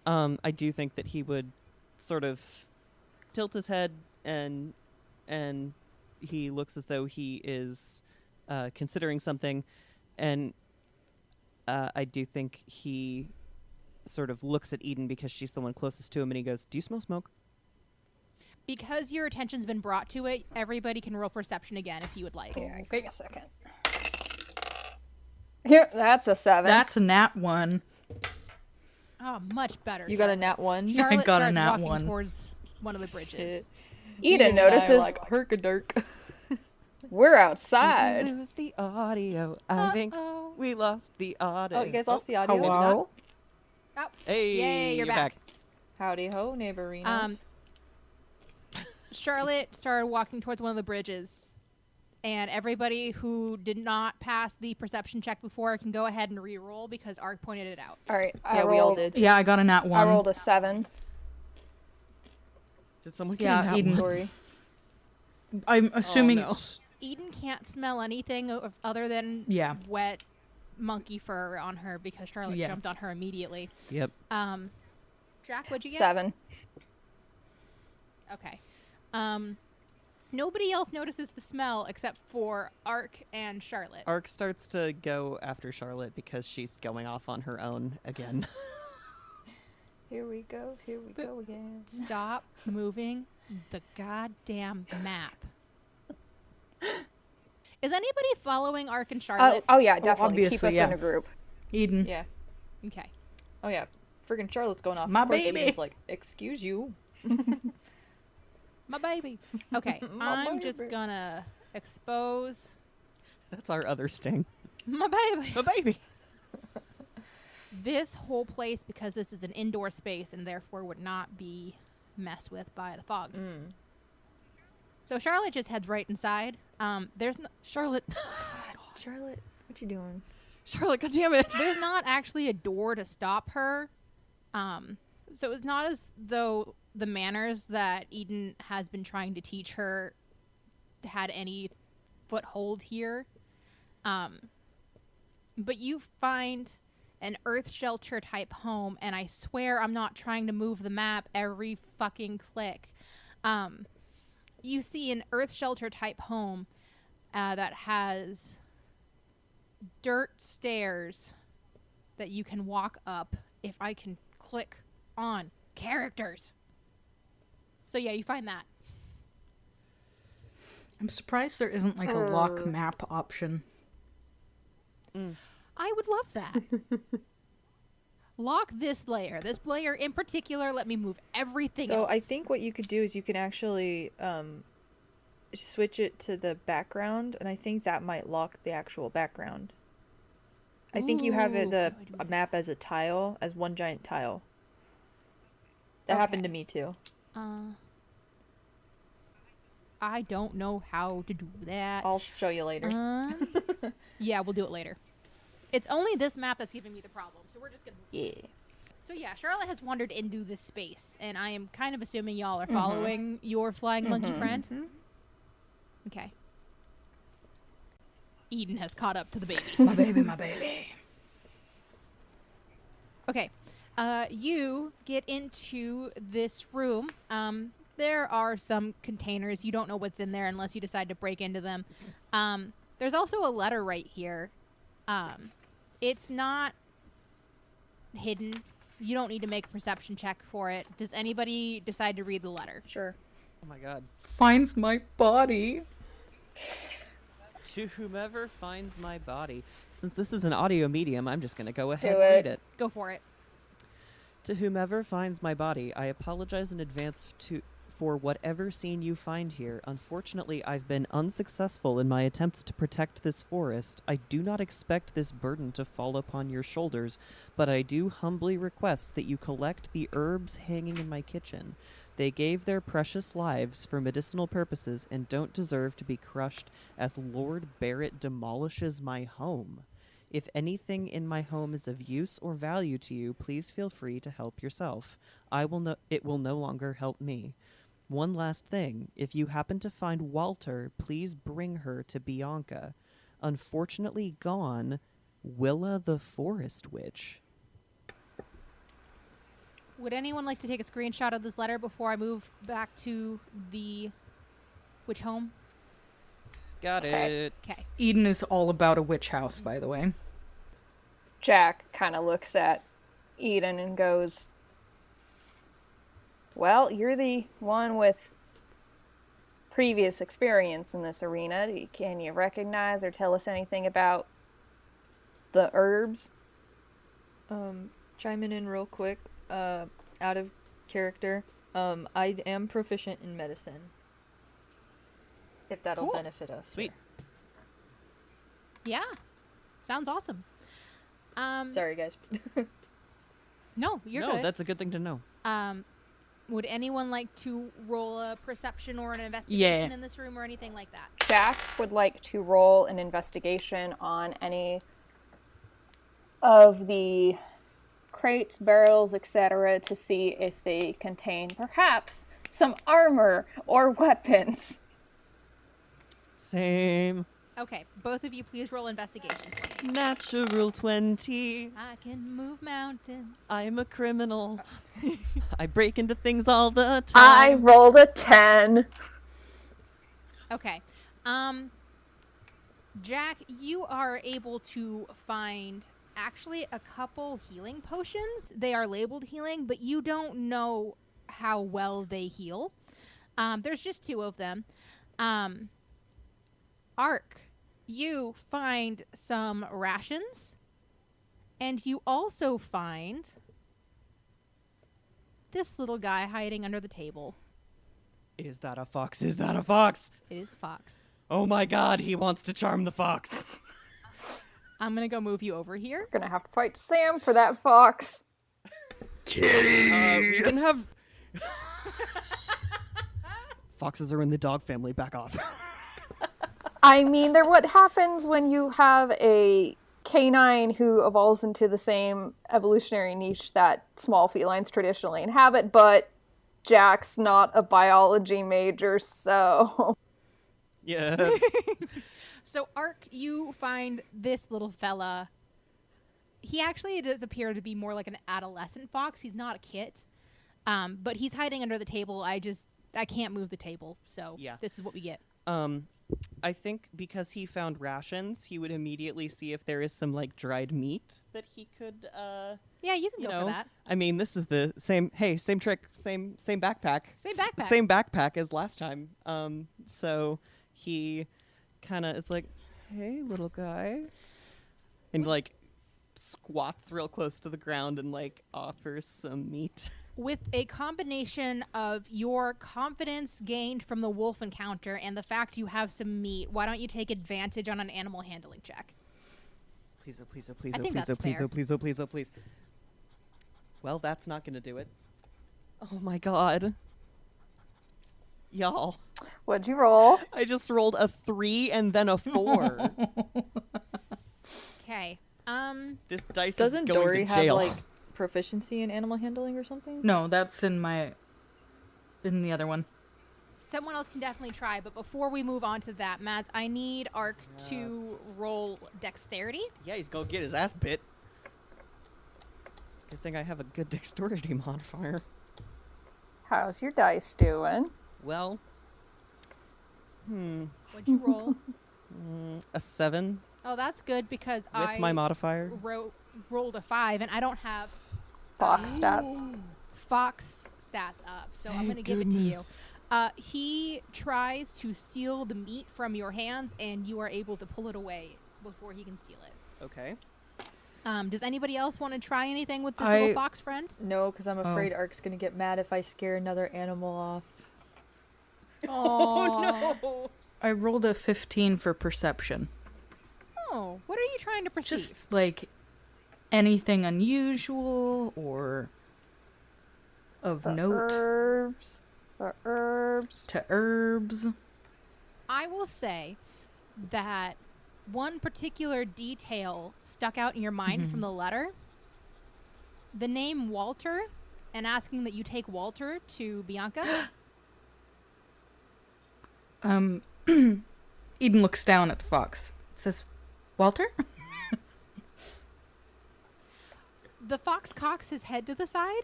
I do think that he would sort of tilt his head and he looks as though he is considering something, and I do think he sort of looks at Eden because she's the one closest to him, and he goes, "Do you smell smoke?" Because your attention's been brought to it, everybody can roll perception again if you would like. Yeah, give me a second. Here, that's a 7. That's a nat 1. Oh, much better. You got a nat 1? Charlotte got a starts nat walking 1. towards one of the bridges. Eden and I are notices like herkadirk. we're Did outside. we lose the audio? I think Uh-oh. we lost the audio. Oh, you guys lost the audio? Hello? Oh, Hey, Yay, you're back. Howdy ho, neighborinos. Charlotte started walking towards one of the bridges, and everybody who did not pass the perception check before can go ahead and re-roll because Ark pointed it out. All right. yeah, we all did. Yeah, I got a nat 1. I rolled a 7. Did someone get Yeah, in that Eden. one? Sorry. I'm assuming no. it's... Eden can't smell anything other than Yeah. wet monkey fur on her because Charlotte Yeah. jumped on her immediately. Yep. Jack, what'd you get? 7. Okay. Nobody else notices the smell except for Ark and Charlotte. Ark starts to go after Charlotte because she's going off on her own again. Here we go again. Stop moving the goddamn map. Is anybody following Ark and Charlotte? Oh yeah, definitely. Keep obviously, us yeah. in a group. Eden. Yeah. Okay. Oh yeah. Friggin' Charlotte's going off. My Of course, baby. Eden's like, excuse you. My baby. Okay, My I'm just baby. gonna expose That's our other sting. my baby. A baby. This whole place, because this is an indoor space and therefore would not be messed with by the fog. So Charlotte just heads right inside. There's Charlotte. Charlotte, what you doing? Charlotte, goddammit. there's not actually a door to stop her. So it's not as though the manners that Eden has been trying to teach her had any foothold here. But you find an earth shelter type home, and I swear I'm not trying to move the map every fucking click. You see an earth shelter type home that has dirt stairs that you can walk up if I can click on characters. So yeah, you find that. I'm surprised there isn't like a lock map option. I would love that. Lock this layer. This layer in particular, let me move everything So else. I think what you could do is you can actually switch it to the background, and I think that might lock the actual background. I think you have it Ooh, how do I do a that? map as a tile, as one giant tile. That happened to Okay. me too. I don't know how to do that. I'll show you later. Yeah, we'll do it later. It's only this map that's giving me the problem, so we're just gonna. Yeah. So yeah, Charlotte has wandered into this space, and I am kind of assuming y'all are following your flying monkey friend. Okay. Eden has caught up to the baby. My baby, my baby. Okay. You get into this room. There are some containers. You don't know what's in there unless you decide to break into them. There's also a letter right here. It's not hidden. You don't need to make a perception check for it. Does anybody decide to read the letter? Sure. Oh my god. Finds my body. To whomever finds my body. Since this is an audio medium, I'm just going to go ahead Do and it. read it. Go for it. To whomever finds my body, I apologize in advance for whatever scene you find here. Unfortunately, I've been unsuccessful in my attempts to protect this forest. I do not expect this burden to fall upon your shoulders, but I do humbly request that you collect the herbs hanging in my kitchen. They gave their precious lives for medicinal purposes and don't deserve to be crushed as Lord Barrett demolishes my home. If anything in my home is of use or value to you, please feel free to help yourself. It will no longer help me. One last thing. If you happen to find Walter, please bring her to Bianca. Unfortunately gone, Willa the Forest Witch. Would anyone like to take a screenshot of this letter before I move back to the witch home? Got Okay. it. Okay. Eden is all about a witch house, by the way. Jack kind of looks at Eden and goes, well, you're the one with previous experience in this arena. Can you recognize or tell us anything about the herbs? Chiming in real quick, out of character. I am proficient in medicine. If that'll Cool. benefit us. Sweet. Yeah. Sounds awesome. Sorry, guys. No, you're no, good. that's a good thing to know. Would anyone like to roll a perception or an investigation Yeah. in this room or anything like that? Jack would like to roll an investigation on any of the crates, barrels, etc. to see if they contain perhaps some armor or weapons. Same. Okay, both of you please roll investigation for me. Natural 20. I can move mountains. I'm a criminal. I break into things all the I time. rolled a 10. Okay. Jack, you are able to find actually a couple healing potions. They are labeled healing, but you don't know how well they heal. There's just 2 of them. Ark, you find some rations, and you also find this little guy hiding under the table. Is that a fox? Is that a fox? It is a fox. Oh my god, he wants to charm the fox. I'm going to go move you over here. Gonna have to fight Sam for that fox. We didn't have... Foxes are in the dog family. Back off. I mean, they're what happens when you have a canine who evolves into the same evolutionary niche that small felines traditionally inhabit, but Jack's not a biology major, so... Yeah. So, Ark, you find this little fella. He actually does appear to be more like an adolescent fox. He's not a kit. But he's hiding under the table. I can't move the table, so Yeah. this is what we get. I think because he found rations, he would immediately see if there is some like dried meat that he could Yeah, you can you go know, for that. I mean, this is the same same trick, same backpack. Same backpack. Same backpack as last time. So he kind of is like, "Hey, little guy." And like squats real close to the ground and like offers some meat. With a combination of your confidence gained from the wolf encounter and the fact you have some meat, why don't you take advantage on an animal handling check? Please, oh please, oh please, I oh think please, oh that's please, fair. oh please, oh please, oh please. Well, that's not gonna do it. Oh my god. Y'all. What'd you roll? I just rolled a 3 and then a 4. Okay. This dice Doesn't is going Dory to have jail. like proficiency in animal handling or something? No, that's in the other one. Someone else can definitely try, but before we move on to that, Mads, I need Ark to roll dexterity. Yeah, he's gonna get his ass bit. Good thing I have a good dexterity modifier. How's your dice doing? Well, What'd you roll? a 7 Oh, that's good because with my modifier. Rolled a 5, and I don't have Fox stats. Fox stats up, so I'm going to give it to you. He tries to steal the meat from your hands, and you are able to pull it away before he can steal it. Okay. Does anybody else want to try anything with this little fox friend? No, because I'm afraid Ark's gonna get mad if I scare another animal off. Oh no! I rolled a 15 for perception. Oh, what are you trying to perceive? Just like anything unusual or of note The herbs. to herbs. I will say that one particular detail stuck out in your mind from the letter. The name Walter, and asking that you take Walter to Bianca. Eden looks down at the fox. Says, Walter? The fox cocks his head to the side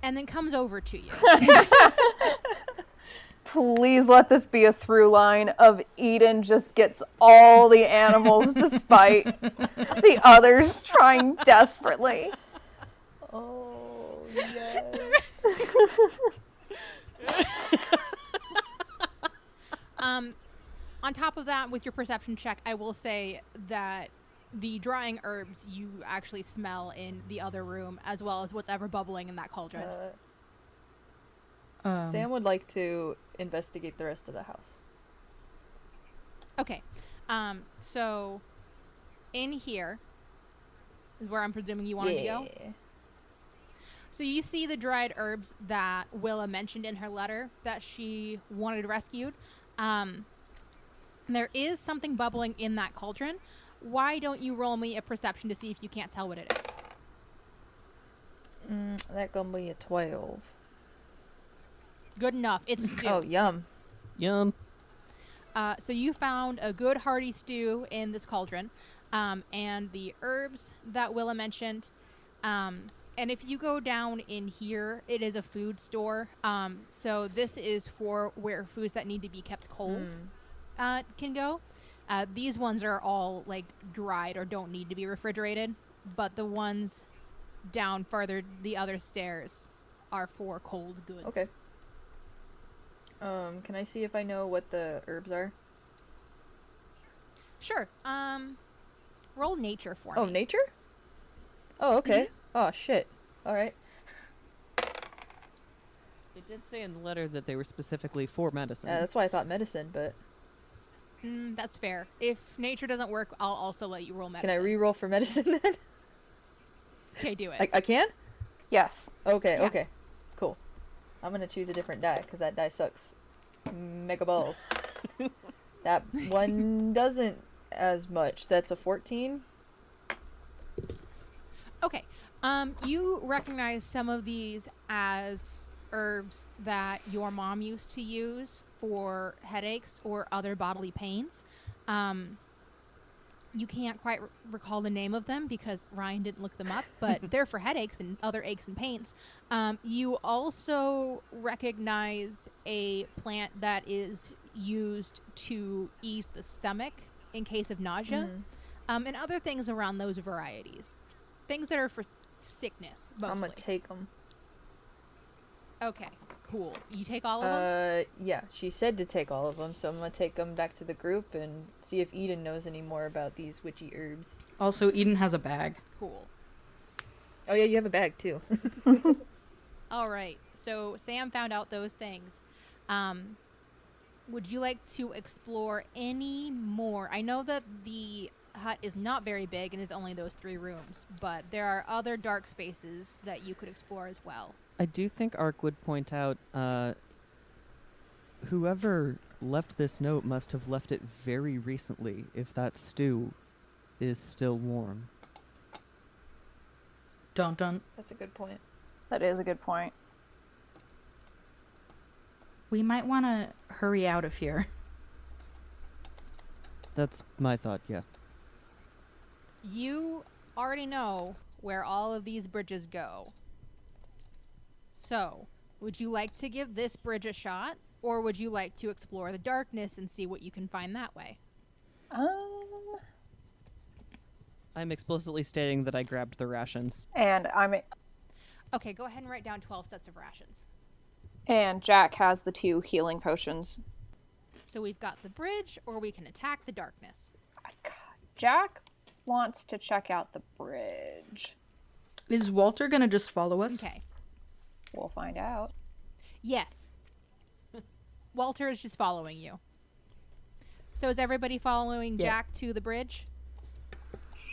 and then comes over to you. Please let this be a through line of Eden just gets all the animals despite the others trying desperately. Oh, yes. On top of that, with your perception check, I will say that the drying herbs you actually smell in the other room, as well as what's ever bubbling in that cauldron. Sam would like to investigate the rest of the house. Okay. So in here is where I'm presuming you wanted to go. So you see the dried herbs that Willa mentioned in her letter that she wanted rescued. There is something bubbling in that cauldron. Why don't you roll me a perception to see if you can't tell what it is? That gonna be a 12. Good enough. It's stew. Oh, yum. Yum. So you found a good hearty stew in this cauldron, and the herbs that Willa mentioned. And if you go down in here, it is a food store. So this is for where foods that need to be kept cold can go. These ones are all like dried or don't need to be refrigerated, but the ones down farther the other stairs are for cold goods. Okay. Can I see if I know what the herbs are? Sure. Roll nature for Oh, me. nature? Oh, okay. Oh, shit. Alright. It did say in the letter that they were specifically for medicine. That's why I thought medicine, but... That's fair. If nature doesn't work, I'll also let you roll medicine. Can I re-roll for medicine then? Okay, do it. I can? Yes. Okay, Yeah. okay. Cool. I'm gonna choose a different die, because that die sucks. Mega balls. That one doesn't as much. That's a 14. Okay. You recognize some of these as herbs that your mom used to use for headaches or other bodily pains. You can't quite recall the name of them because Ryan didn't look them up, but they're for headaches and other aches and pains. You also recognize a plant that is used to ease the stomach in case of nausea, and other things around those varieties. Things that are for sickness, mostly. I'm gonna take them. Okay, cool. You take all of them? Yeah, she said to take all of them, so I'm gonna take them back to the group and see if Eden knows any more about these witchy herbs. Also, Eden has a bag. Cool. Oh yeah, you have a bag too. All right. So Sam found out those things. Would you like to explore any more? I know that the hut is not very big and is only those 3 rooms, but there are other dark spaces that you could explore as well. I do think Ark would point out whoever left this note must have left it very recently if that stew is still warm. Dun dun. That's a good point. That is a good point. We might want to hurry out of here. That's my thought, yeah. You already know where all of these bridges go. So, would you like to give this bridge a shot, or would you like to explore the darkness and see what you can find that way? I'm explicitly stating that I grabbed the rations. And Okay, go ahead and write down 12 sets of rations. and Jack has the 2 healing potions. So we've got the bridge, or we can attack the darkness. Jack wants to check out the bridge. Is Walter gonna just follow us? Okay. We'll find out. Yes. Walter is just following you. So is everybody following Yeah. Jack to the bridge?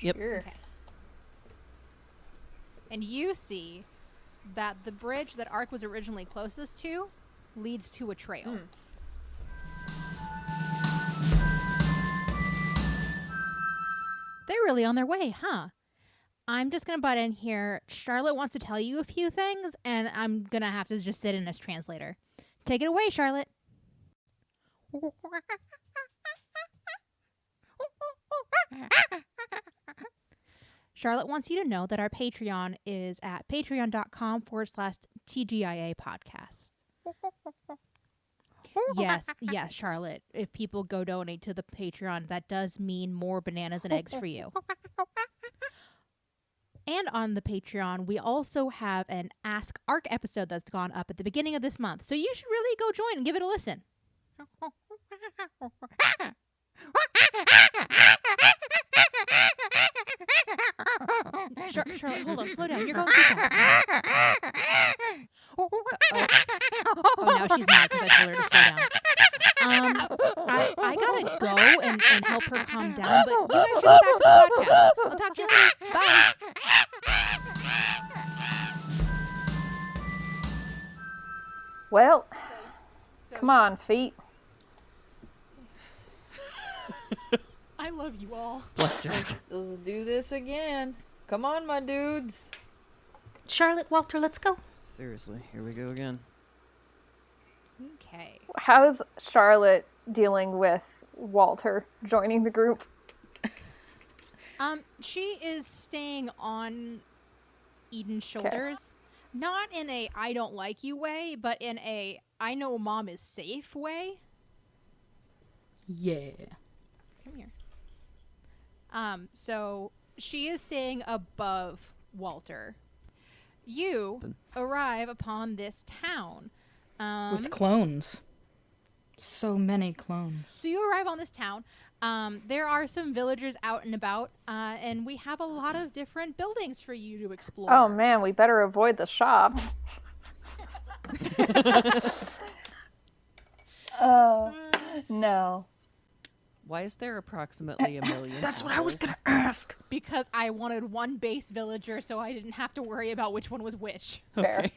Yep. Sure. Okay. And you see that the bridge that Ark was originally closest to leads to a trail. They're really on their way, huh? I'm just going to butt in here. Charlotte wants to tell you a few things, and I'm going to have to just sit in as translator. Take it away, Charlotte. Charlotte wants you to know that our Patreon is at patreon.com/TGIA podcast. Yes, Charlotte. If people go donate to the Patreon, that does mean more bananas and eggs for you. And on the Patreon, we also have an Ask Ark episode that's gone up at the beginning of this month. So you should really go join and give it a listen. Charlotte, hold on, slow down. You're going too fast. Oh, now she's mad because I told her to slow down. I gotta go and help her calm down, but you guys should get back to the podcast. I'll talk to you later. Bye. Well, So, come on, feet. I love you all. Bless Jack. Let's do this again. Come on, my dudes. Charlotte, Walter, let's go. Seriously, here we go again. Okay. How's Charlotte dealing with Walter joining the group? She is staying on Eden's shoulders. Not in a I don't like you way, but in a I know mom is safe way. Yeah. Come here. So she is staying above Walter. You arrive upon this town. With clones. So many clones. So you arrive on this town. There are some villagers out and about, and we have a lot of different buildings for you to explore. Oh man, we better avoid the shops. No. Why is there approximately 1 million? That's what I was cows? gonna ask. Because I wanted one base villager, so I didn't have to worry about which one was which. Fair. Okay.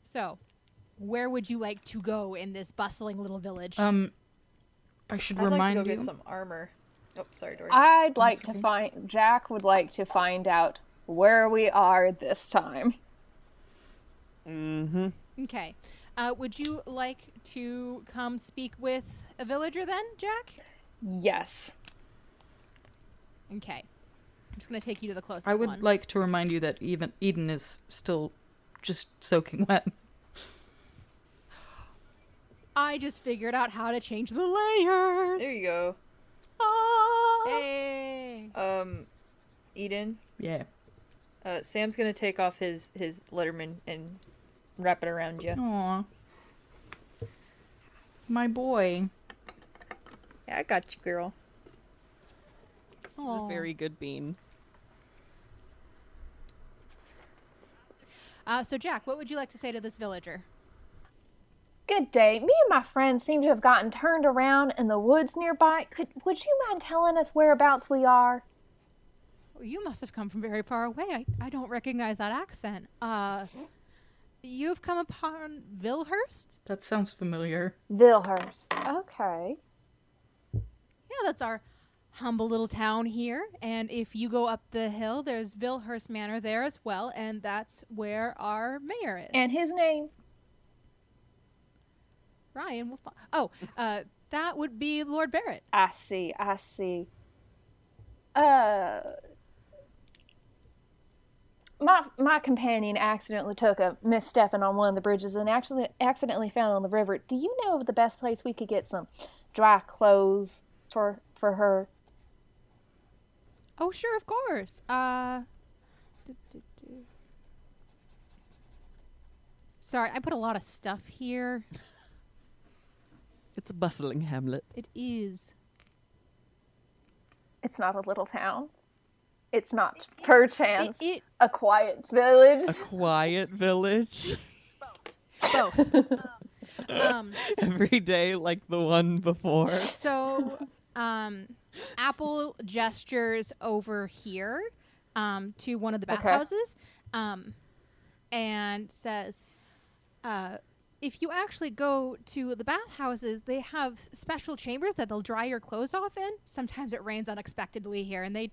So, where would you like to go in this bustling little village? I should I'd like to remind go you. get some armor. Oh, sorry, Dory. I'd like to find Jack would like to find out where we are this time. Mm-hmm. Okay. Would you like to come speak with a villager then, Jack? Yes. Okay. I'm just going to take you to the closest I would one. like to remind you that even Eden is still just soaking wet. I just figured out how to change the layers. There you go. Hey. Eden. Yeah. Sam's gonna take off his Letterman and wrap it around you. Aw. My boy. Yeah, I got you, girl. This is a very good bean. So, Jack, what would you like to say to this villager? Good day. Me and my friends seem to have gotten turned around in the woods nearby. Would you mind telling us whereabouts we are? You must have come from very far away. I don't recognize that accent. You've come upon Vilhurst? That sounds familiar. Vilhurst. Okay. Yeah, that's our humble little town here, and if you go up the hill, there's Vilhurst Manor there as well, and that's where our mayor is. And his name? Ryan will that would be Lord Barrett. I see. My companion accidentally took a misstepping on one of the bridges and actually accidentally fell on the river. Do you know of the best place we could get some dry clothes for her? Oh, sure, of course. Sorry, I put a lot of stuff here. It's a bustling hamlet. It is. It's not a little town. It's not, perchance, It a quiet village. A quiet village. both. Every day like the one before. So, Apple gestures over here to one of the bathhouses and says, if you actually go to the bathhouses, they have special chambers that they'll dry your clothes off in. Sometimes it rains unexpectedly here, and they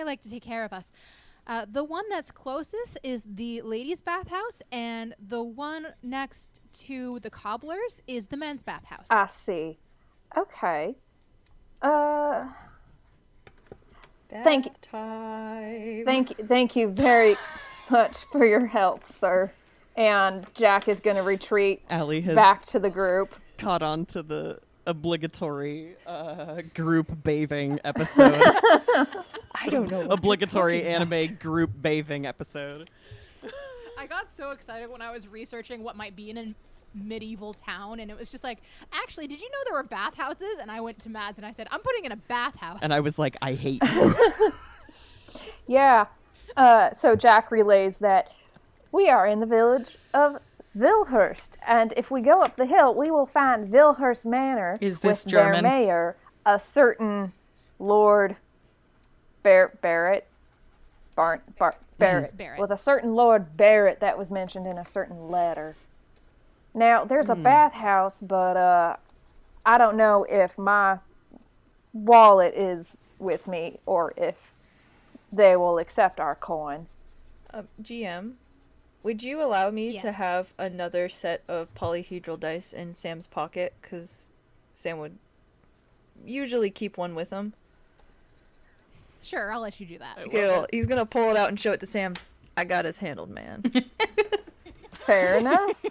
like to take care of us. The one that's closest is the ladies' bathhouse, and the one next to the cobblers is the men's bathhouse. I see. Okay. Thank you. Time. Thank you very much for your help, sir. And Jack is going to retreat Allie has back to the group. caught on to the obligatory group bathing episode. I don't know. Obligatory anime group bathing episode. I got so excited when I was researching what might be in a medieval town, and it was just like, actually, did you know there were bathhouses? And I went to Mads and I said, I'm putting in a bathhouse. And I was like, I hate you. Yeah. So Jack relays that we are in the village of Vilhurst, and if we go up the hill, we will find Vilhurst Manor Is this with German? their mayor, a certain Lord Barrett. Barrett. Barrett. With a certain Lord Barrett that was mentioned in a certain letter. Now, there's a bathhouse, but I don't know if my wallet is with me or if they will accept our coin. GM, would you allow me to Yes. have another set of polyhedral dice in Sam's pocket? Because Sam would usually keep one with him. Sure, I'll let you do that. Okay, well, he's going to pull it out and show it to Sam. I got us handled, man. Fair enough.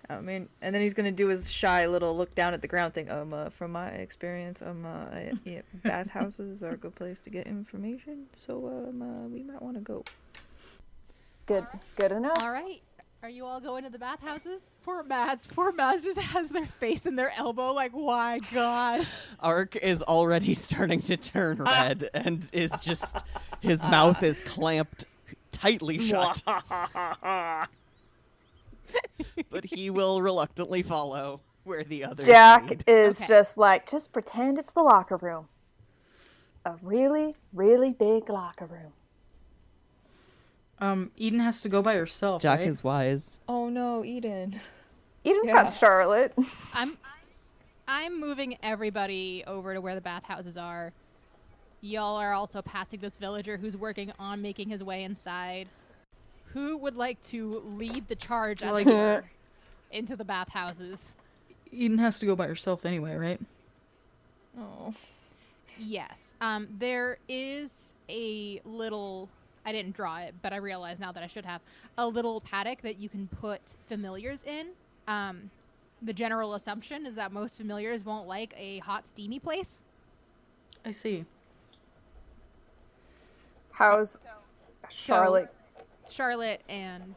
I mean, and then he's gonna do his shy little look down at the ground thing. From my experience, yeah, bathhouses are a good place to get information. So, we might want to go. Good enough. All right. Are you all going to the bathhouses? Poor Mads. Poor Mads just has their face in their elbow like, why, God. Ark is already starting to turn red and is just, his mouth is clamped tightly shut. But he will reluctantly follow where the others Jack lead. is Okay. just pretend it's the locker room. A really, really big locker room. Eden has to go by herself, Jack right? is wise. Oh no, Eden. Eden's Yeah. got Charlotte. I'm moving everybody over to where the bathhouses are. Y'all are also passing this villager who's working on making his way inside. Who would like to lead the charge as it were into the bathhouses? Eden has to go by herself anyway, right? Oh. Yes. There is a little, I didn't draw it, but I realize now that I should have, a little paddock that you can put familiars in. The general assumption is that most familiars won't like a hot, steamy place. I see. How's Charlotte? Charlotte and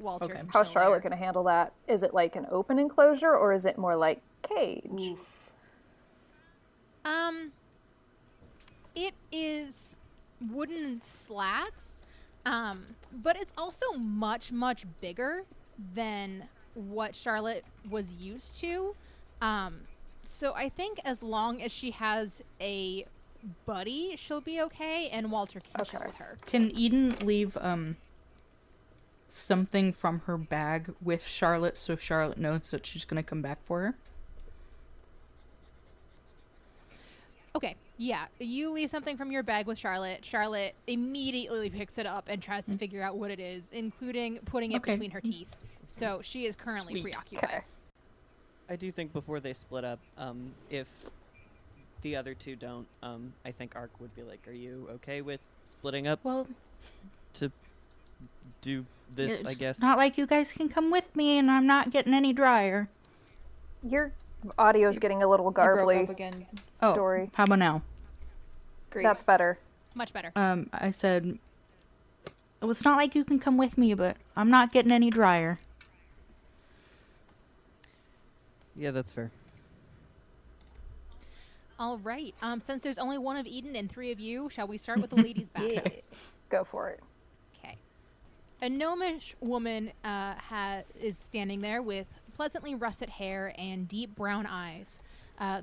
Walter. Okay. and How's Jill Charlotte there. going to handle that? Is it like an open enclosure or is it more like cage? It is wooden slats, but it's also much, much bigger than what Charlotte was used to. So I think as long as she has a buddy, she'll be okay, and Walter can chill Okay. with her. Can Eden leave something from her bag with Charlotte so Charlotte knows that she's gonna come back for her? Okay, Yeah, you leave something from your bag with Charlotte. Charlotte immediately picks it up and tries to figure out what it is, including putting it Okay. between her teeth. So she is currently Sweet. preoccupied. Okay. I do think before they split up, if the other two don't, I think Ark would be like, "Are you okay with splitting up Well, to do this?" it's I guess. not like you guys can come with me, and I'm not getting any drier. Your audio's getting a little You broke up garbly. again. Oh, Dory. how about now? Great. That's better. Much better. I said, well, it's not like you can come with me, but I'm not getting any drier. Yeah, that's fair. All right. Since there's only one of Eden and 3 of you, shall we start with the ladies' bathhouse? Go for it. Okay. A gnomish woman is standing there with pleasantly russet hair and deep brown eyes.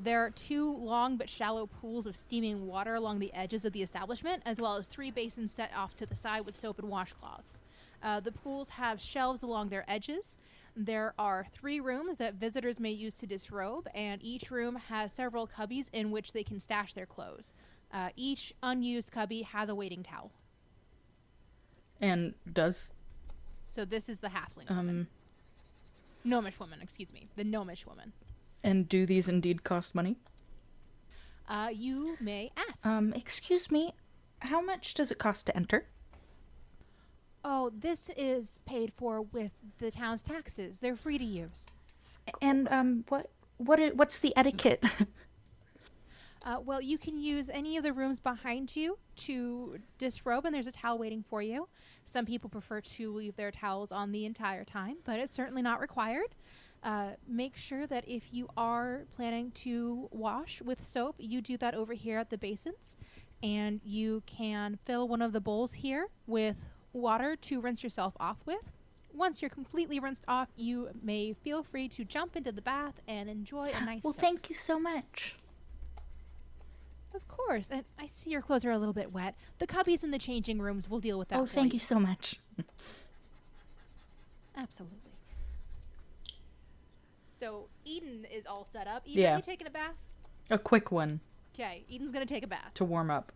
There are 2 long but shallow pools of steaming water along the edges of the establishment, as well as 3 basins set off to the side with soap and washcloths. The pools have shelves along their edges. There are 3 rooms that visitors may use to disrobe, and each room has several cubbies in which they can stash their clothes. Each unused cubby has a waiting towel. And does So this is the halfling woman. Gnomish woman, excuse me. The gnomish woman. and do these indeed cost money? You may ask. Excuse me, how much does it cost to enter? Oh, this is paid for with the town's taxes. They're free to use. And what's the etiquette? Well, you can use any of the rooms behind you to disrobe, and there's a towel waiting for you. Some people prefer to leave their towels on the entire time, but it's certainly not required. Make sure that if you are planning to wash with soap, you do that over here at the basins, and you can fill one of the bowls here with water to rinse yourself off with. Once you're completely rinsed off, you may feel free to jump into the bath and enjoy a nice Well, soak. thank you so much. Of course, and I see your clothes are a little bit wet. The cubbies in the changing rooms will deal with that. Oh, for thank you so much. Absolutely. So Eden is all set up. Eden, Yeah. are you taking a bath? A quick one Okay, Eden's gonna take a bath. to warm up.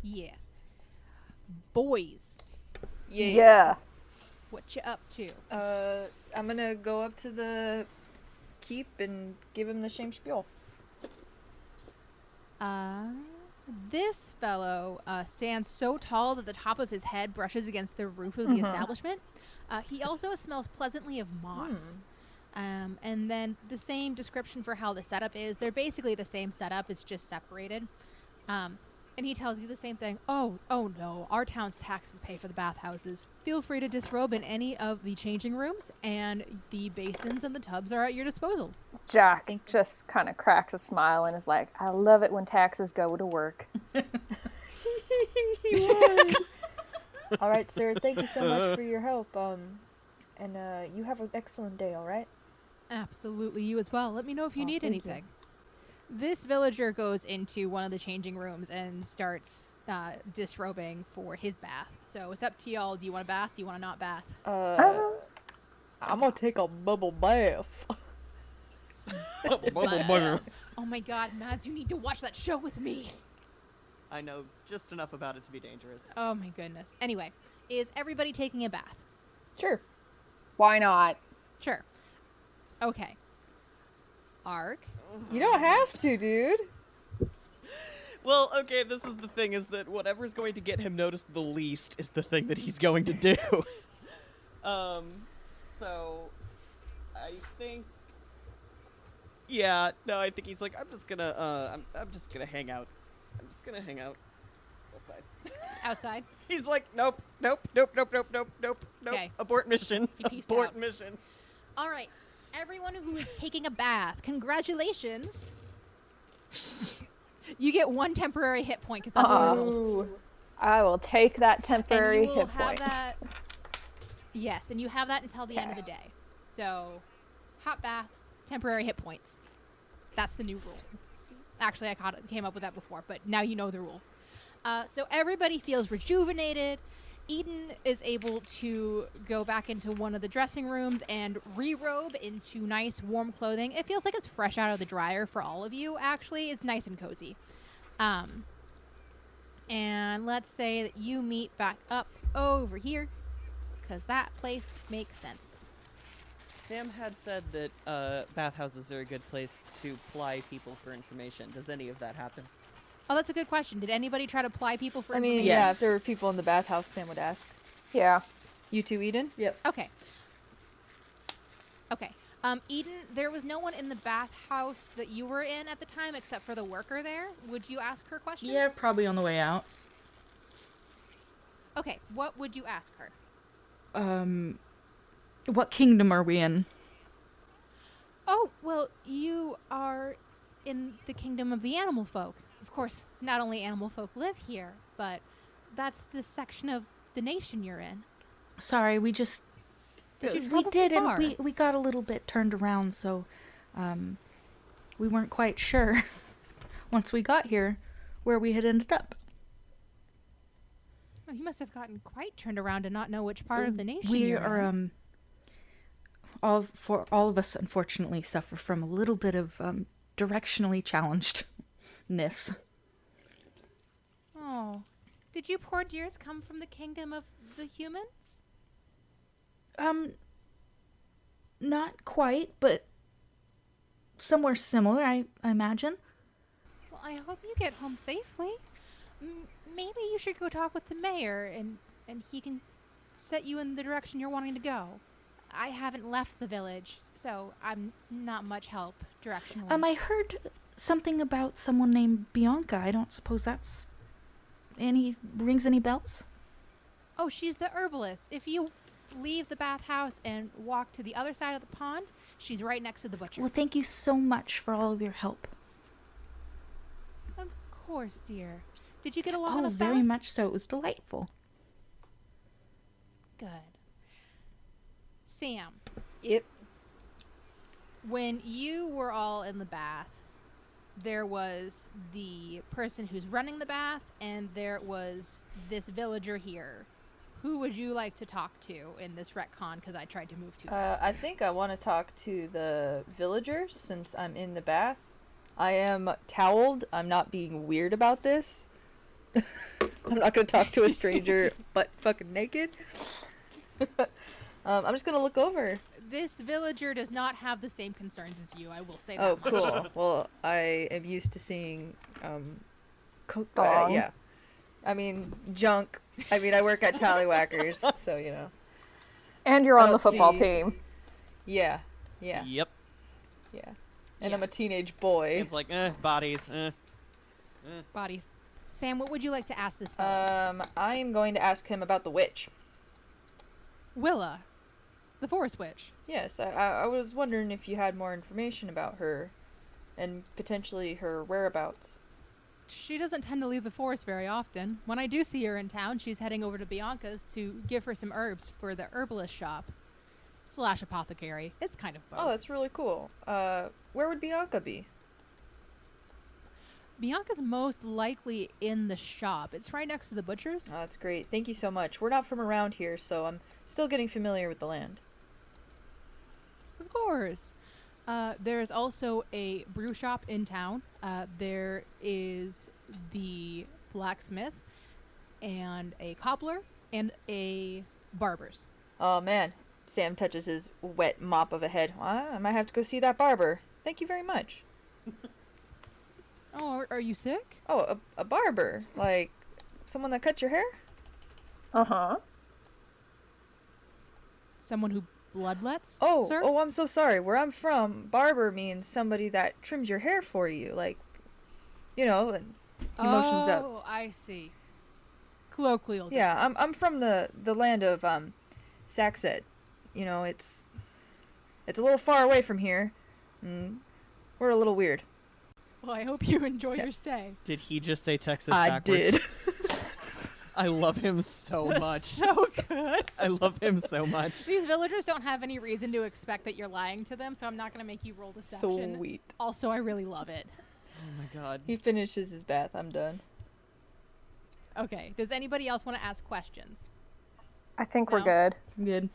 Yeah. Boys, Yeah. what you up to? I'm gonna go up to the keep and give him the same spiel. This fellow stands so tall that the top of his head brushes against the roof of the establishment. He also smells pleasantly of moss. And then the same description for how the setup is. They're basically the same setup. It's just separated. And he tells you the same thing. Oh no, our town's taxes pay for the bathhouses. Feel free to disrobe in any of the changing rooms, and the basins and the tubs are at your disposal. Jack just kind of cracks a smile and is like, I love it when taxes go to work. All right, sir. Thank you so much for your help. And you have an excellent day. All right. Absolutely, you as well. Let me know if you Oh, need thank you. anything. This villager goes into one of the changing rooms and starts disrobing for his bath. So it's up to y'all. Do you want a bath? Do you want to not bath? I'm gonna take a bubble bath. Oh my god, Mads, you need to watch that show with me. I know just enough about it to be dangerous. Oh my goodness. Anyway, is everybody taking a bath? Sure. Why not? Sure. Okay. Ark. You don't have to, dude. Well, okay, this is the thing, is that whatever's going to get him noticed the least is the thing that he's going to do. So I think, yeah, no, I think he's like, I'm just gonna hang out. I'm just gonna hang out outside. Outside. He's like, nope. Okay. Abort mission. He peaced Abort out. mission. All right. Everyone who is taking a bath, congratulations. You get 1 temporary hit point because that's what I rolled. Ooh. I will take that And temporary you will hit have point. that. Yes, and you have that until the end of the day. So, hot bath, temporary hit points. That's the new rule. Actually, I came up with that before, but now you know the rule. So everybody feels rejuvenated Eden is able to go back into one of the dressing rooms and re-robe into nice warm clothing. It feels like it's fresh out of the dryer for all of you, actually. It's nice and cozy. And let's say that you meet back up over here, because that place makes sense. Sam had said that bathhouses are a good place to ply people for information. Does any of that happen? Oh, that's a good question. Did anybody try to ply people for I mean, information? yeah, Yes. if there were people in the bathhouse, Sam would ask. Yeah. You too, Eden? Yep. Okay. Eden, there was no one in the bathhouse that you were in at the time except for the worker there. Would you ask her questions? Yeah, probably on the way out. Okay, what would you ask her? What kingdom are we in? Oh, well, you are in the kingdom of the animal folk. Of course, not only animal folk live here, but that's the section of the nation you're in. Sorry, we just... Did you we travel did, far? and we got a little bit turned around, so we weren't quite sure once we got here where we had ended up. Oh, you must have gotten quite turned around to not know which part of the nation We you're are in. all of us unfortunately suffer from a little bit of directionally challengedness. Oh, did you poor dears come from the kingdom of the humans? Not quite, but somewhere similar, I imagine. Well, I hope you get home safely. Maybe you should go talk with the mayor, and he can set you in the direction you're wanting to go. I haven't left the village, so I'm not much help directionally. I heard something about someone named Bianca. I don't suppose that's rings any bells? Oh, she's the herbalist. If you leave the bathhouse and walk to the other side of the pond, she's right next to the butcher. Well, thank you so much for all of your help. Of course, dear. Did you get along Oh, on the very path? much so. It was delightful. Good. Sam, Yep. when you were all in the bath, there was the person who's running the bath, and there was this villager here. Who would you like to talk to in this retcon? Because I tried to move too fast. I think I want to talk to the villagers since I'm in the bath. I am toweled. I'm not being weird about this. I'm not going to talk to a stranger but fucking naked. I'm just going to look over. This villager does not have the same concerns as you. I will say that Oh, much. cool. Well, I am used to seeing, Dong. yeah. I mean, junk. I mean, I work at Tallywhackers, so, you know. And you're on Oh, the football see. team. Yeah. Yeah. Yep. Yeah. And Yeah. I'm a teenage boy. Seems like, bodies, Bodies. Sam, what would you like to ask this fellow? I am going to ask him about the witch. Willa, the forest witch. Yes, I was wondering if you had more information about her and potentially her whereabouts. She doesn't tend to leave the forest very often. When I do see her in town, she's heading over to Bianca's to give her some herbs for the herbalist shop / apothecary. It's kind of both. Oh, that's really cool. Where would Bianca be? Bianca's most likely in the shop. It's right next to the butcher's. Oh, that's great. Thank you so much. We're not from around here, so I'm still getting familiar with the land. Of course. There's also a brew shop in town. There is the blacksmith and a cobbler and a barber's. Oh, man. Sam touches his wet mop of a head. I might have to go see that barber. Thank you very much. Oh, are you sick? Oh, a barber? Like, someone that cuts your hair? Uh-huh. Someone who bloodlets, Oh, sir? I'm so sorry. Where I'm from, barber means somebody that trims your hair for you. Like, you know, and he motions up. Oh, I see. Colloquial Yeah, difference. I'm from the land of Saxet. You know, it's a little far away from here. We're a little weird. Well, I hope you enjoy Yeah. your stay. Did he just say Texas I backwards? did. I love him so That's much. so good. I love him so much. These villagers don't have any reason to expect that you're lying to them, so I'm not going to make you roll deception. Sweet. Also, I really love it. Oh my god. He finishes his bath. I'm done. Okay, does anybody else want to ask questions? I think we're No? good. Good.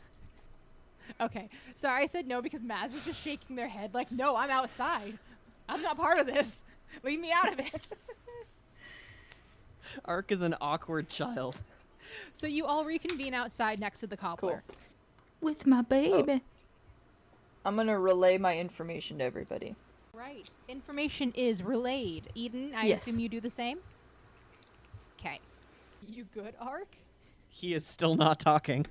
Okay. Sorry, I said no because Maz is just shaking their head like, no, I'm outside. I'm not part of this. Leave me out of it. Ark is an awkward child. So you all reconvene outside next to the cobbler. With my baby. I'm gonna relay my information to everybody. Right. Information is relayed. Eden, I Yes. assume you do the same? Okay. You good, Ark? He is still not talking.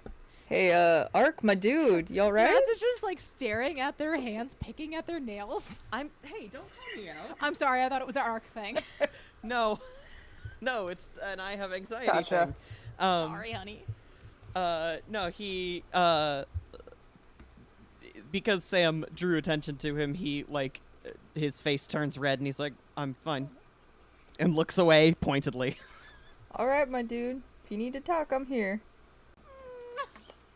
Hey, Ark, my dude, you alright? Maz is just like staring at their hands, picking at their nails. Hey, don't call me out. I'm sorry, I thought it was the Ark thing. No. No, it's and I have anxiety Gotcha. thing. Sorry, honey. No, he because Sam drew attention to him, he like his face turns red and he's like, "I'm fine." And looks away pointedly. Alright, my dude. If you need to talk, I'm here.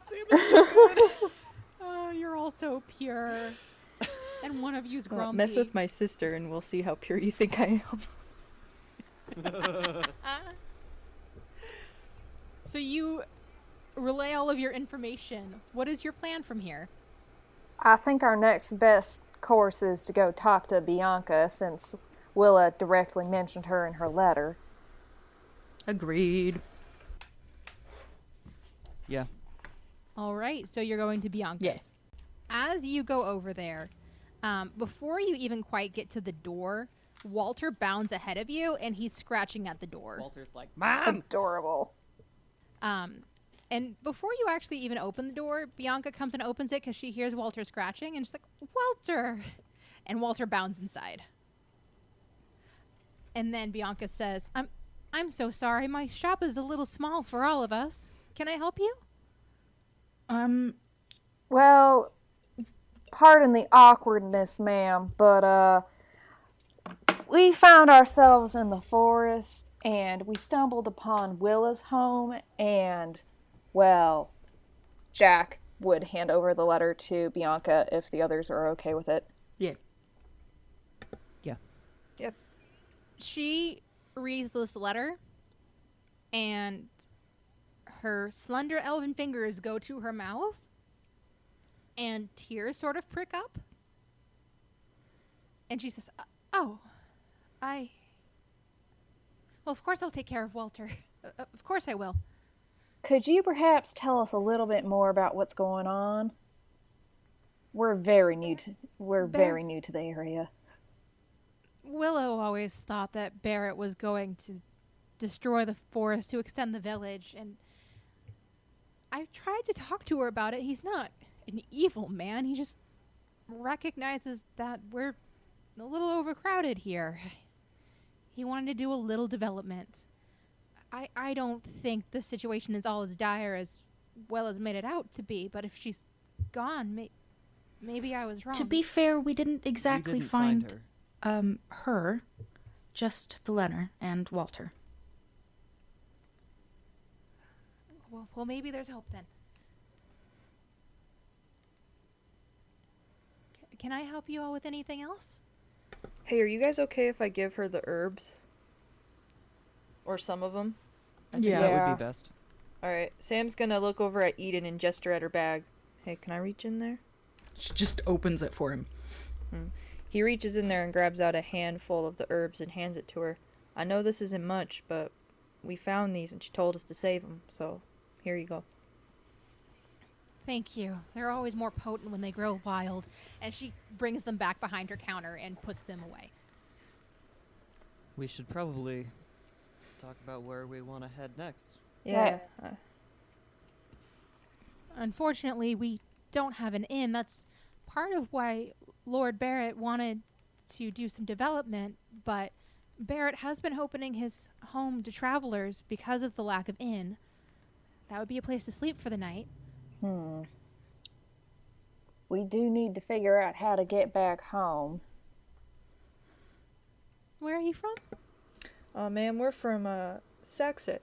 Sam is so good. Oh, you're all so pure. And one of you's Well, grumpy. mess with my sister and we'll see how pure you think I am. So you relay all of your information. What is your plan from here? I think our next best course is to go talk to Bianca since Willa directly mentioned her in her letter. Agreed. Yeah. All right, so you're going to Bianca's. Yes. As you go over there, before you even quite get to the door, Walter bounds ahead of you, and he's scratching at the door. Walter's like, "Mom." Adorable. And before you actually even open the door, Bianca comes and opens it because she hears Walter scratching, and she's like, "Walter!" And Walter bounds inside. And then Bianca says, I'm so sorry. My shop is a little small for all of us. Can I help you?" Well, pardon the awkwardness, ma'am, but we found ourselves in the forest and we stumbled upon Willa's home and, well, Jack would hand over the letter to Bianca if the others are okay with it. Yeah. Yeah. Yep. She reads this letter, and her slender elven fingers go to her mouth, and tears sort of prick up. And she says, "Oh, well, of course I'll take care of Walter. Of course I will." Could you perhaps tell us a little bit more about what's going on? We're very new to the area. Willow always thought that Barrett was going to destroy the forest to extend the village, and I've tried to talk to her about it. He's not an evil man. He just recognizes that we're a little overcrowded here. He wanted to do a little development. I don't think the situation is all as dire as well as made it out to be, but if she's gone, maybe I was wrong. To be fair, we didn't exactly We didn't find her. her, just the letter and Walter. Well, maybe there's hope then. Can I help you all with anything else? Hey, are you guys okay if I give her the herbs? Or some of them? I think Yeah. that Yeah. would be best. Alright, Sam's gonna look over at Eden and gesture at her bag. Hey, can I reach in there? She just opens it for him. He reaches in there and grabs out a handful of the herbs and hands it to her. I know this isn't much, but we found these and she told us to save them, so here you go. Thank you. They're always more potent when they grow wild. And she brings them back behind her counter and puts them away. We should probably talk about where we want to head next. Yeah. Unfortunately, we don't have an inn. That's part of why Lord Barrett wanted to do some development, but Barrett has been opening his home to travelers because of the lack of inn. That would be a place to sleep for the night. We do need to figure out how to get back home. Where are you from? Ma'am, we're from, Saxit.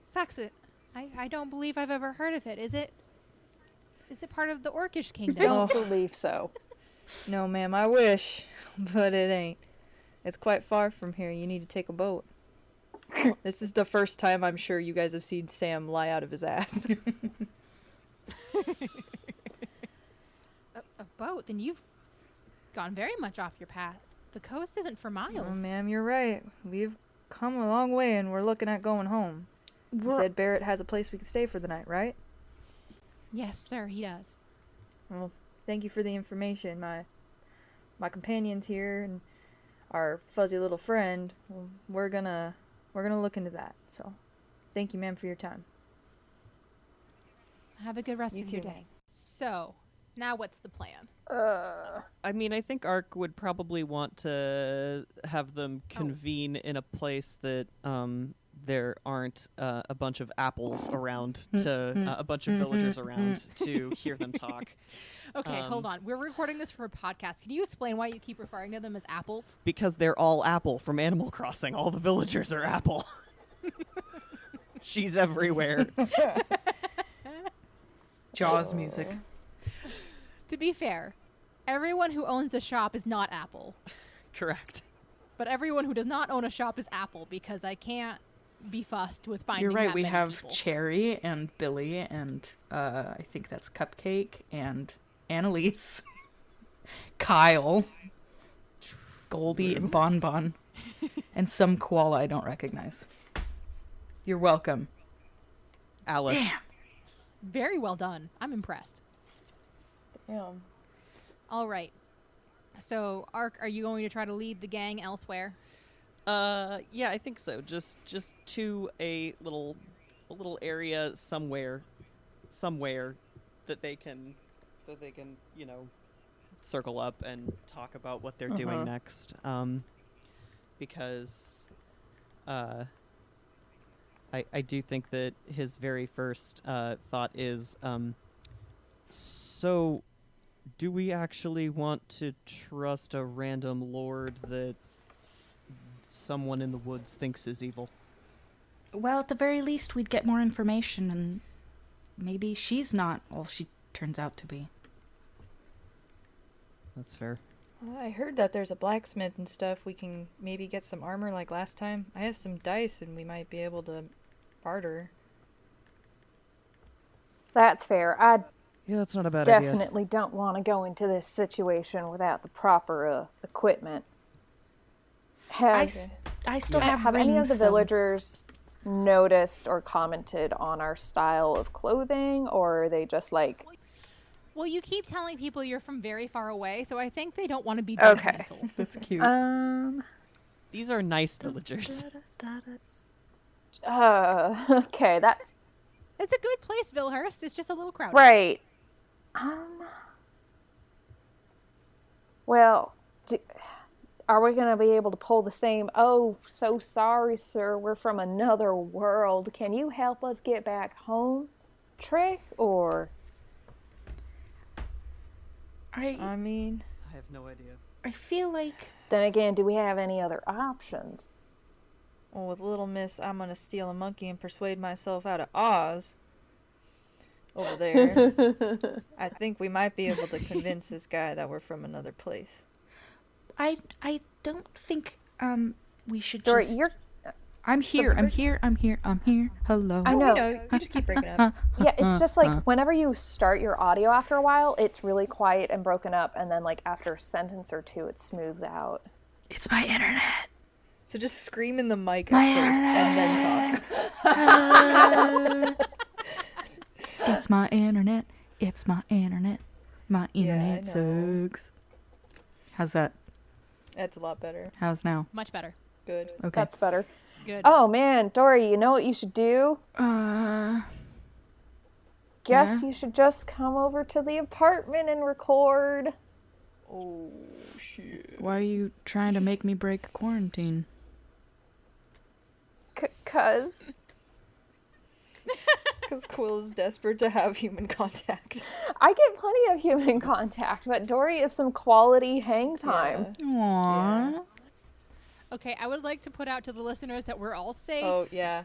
Saxit. I don't believe I've ever heard of it. Is it part of the Orcish kingdom? Don't believe so. No, ma'am, I wish, but it ain't. It's quite far from here. You need to take a boat. This is the first time I'm sure you guys have seen Sam lie out of his ass. A boat? Then you've gone very much off your path. The coast isn't for miles. Oh, ma'am, you're right. We've come a long way and we're looking at going home. You said Barrett has a place we could stay for the night, right? Yes, sir, he does. Well, thank you for the information. My companions here and our fuzzy little friend, well, we're gonna look into that. So, thank you, ma'am, for your time. Have a good rest You of your too. day. So, now what's the plan? I mean, I think Ark would probably want to have them Oh. convene in a place that there aren't a bunch of apples around to a bunch of villagers around to hear them talk. Okay, hold on. We're recording this for a podcast. Can you explain why you keep referring to them as apples? Because they're all apple from Animal Crossing. All the villagers are apple. She's everywhere. Jaws music. To be fair, everyone who owns a shop is not Apple. Correct. But everyone who does not own a shop is Apple because I can't be fussed with finding You're right. that We many have people. Cherry and Billy and I think that's Cupcake and Annalise, Kyle, Goldie, and Bon Bon, and some koala I don't recognize. You're welcome. Alice. Damn. Very well done. I'm impressed. Damn. All right. So, Ark, are you going to try to lead the gang elsewhere? Yeah, I think so. Just to a little area somewhere that they can circle up and talk about what they're doing next. Because I do think that his very first thought is so do we actually want to trust a random lord that someone in the woods thinks is evil? Well, at the very least, we'd get more information, and maybe she's not all she turns out to be. That's fair. Well, I heard that there's a blacksmith and stuff. We can maybe get some armor like last time. I have some dice and we might be able to barter. That's fair. I Yeah, that's not a bad idea. definitely don't want to go into this situation without the proper equipment. I still Have any of rings, the so- villagers noticed or commented on our style of clothing, or are they just like, Well, you keep telling people you're from very far away, so I think they don't want to be Okay. judgmental. That's cute. These are nice villagers. okay, that's It's a good place, Vilhurst. It's just a little crowded. right. Well, are we going to be able to pull the same, oh, so sorry, sir, we're from another world, can you help us get back home trick, or... I mean, I have no idea. I feel like Then again, do we have any other options? well, with Little Miss, I'm gonna steal a monkey and persuade myself out of Oz. Over there. I think we might be able to convince this guy that we're from another place. I don't think we should Dory, just. you're... I'm here. Hello. I Oh, know. we know. You just keep breaking up. Yeah, it's just like whenever you start your audio after a while, it's really quiet and broken up, and then like after a sentence or two, it smooths out. It's my internet. So just scream in the mic at first and then talk. It's my internet. It's my internet. My internet I know. sucks. How's that? That's a lot better. How's now? Much better. Good. Okay. That's better. Good. Oh man, Dory, you know what you should do? Guess Yeah? you should just come over to the apartment and record. Oh, shit. Why are you trying to make me break quarantine? 'Cause Because Quill is desperate to have human contact. I get plenty of human contact, but Dory is some quality hang time. Aww. Okay, I would like to put out to the listeners that we're all safe. Oh, yeah.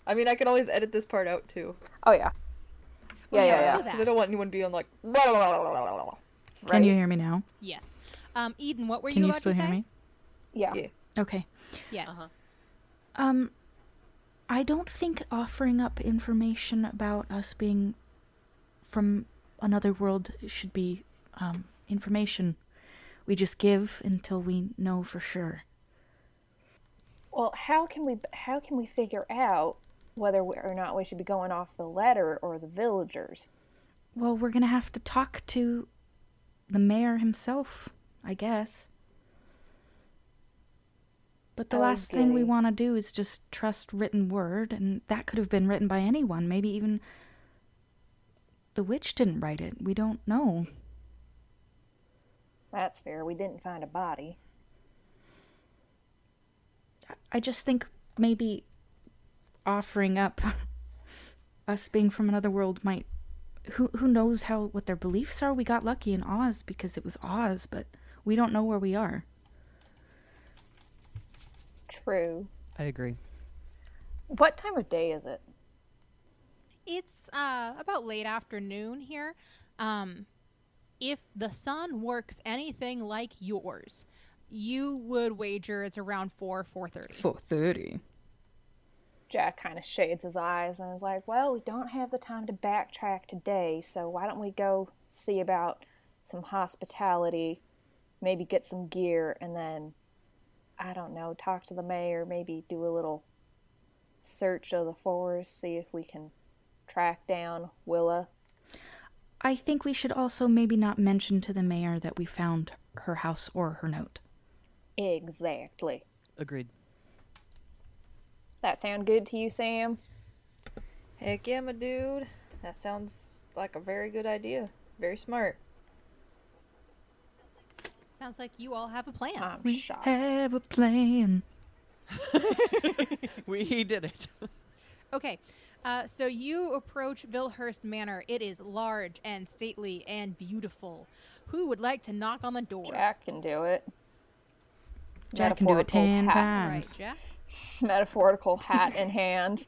I mean, I could always edit this part out, too. Oh yeah. Well, Yeah, let's yeah, do yeah. Because I that. don't want anyone being like, blah, blah, blah, blah, blah, blah. Can you hear me now? Yes. Eden, what were Can you you about still to hear say? me? Yeah. Yeah. Okay. Yes. I don't think offering up information about us being from another world should be information we just give until we know for sure. Well, how can we figure out whether or not we should be going off the letter or the villagers? Well, we're gonna have to talk to the mayor himself, I guess. But the last thing we Okay. want to do is just trust written word, and that could have been written by anyone. Maybe even the witch didn't write it. We don't know. That's fair. We didn't find a body. I just think maybe offering up us being from another world might... Who knows what their beliefs are? We got lucky in Oz because it was Oz, but we don't know where we are. True. I agree. What time of day is it? It's about late afternoon here. If the sun works anything like yours, you would wager it's around 4:30. 4:30. Jack kind of shades his eyes and is like, well, we don't have the time to backtrack today, so why don't we go see about some hospitality, maybe get some gear, and then, I don't know, talk to the mayor, maybe do a little search of the forest, see if we can track down Willa. I think we should also maybe not mention to the mayor that we found her house or her note. Exactly. Agreed. That sound good to you, Sam? Heck yeah, my dude. That sounds like a very good idea. Very smart. Sounds like you all have a plan. I'm We shocked. have a plan. We did it. Okay, so you approach Vilhurst Manor. It is large and stately and beautiful. Who would like to knock on the door? Jack can do it. Jack can do it 10 hat, times. Right, Jack? metaphorical hat in hand.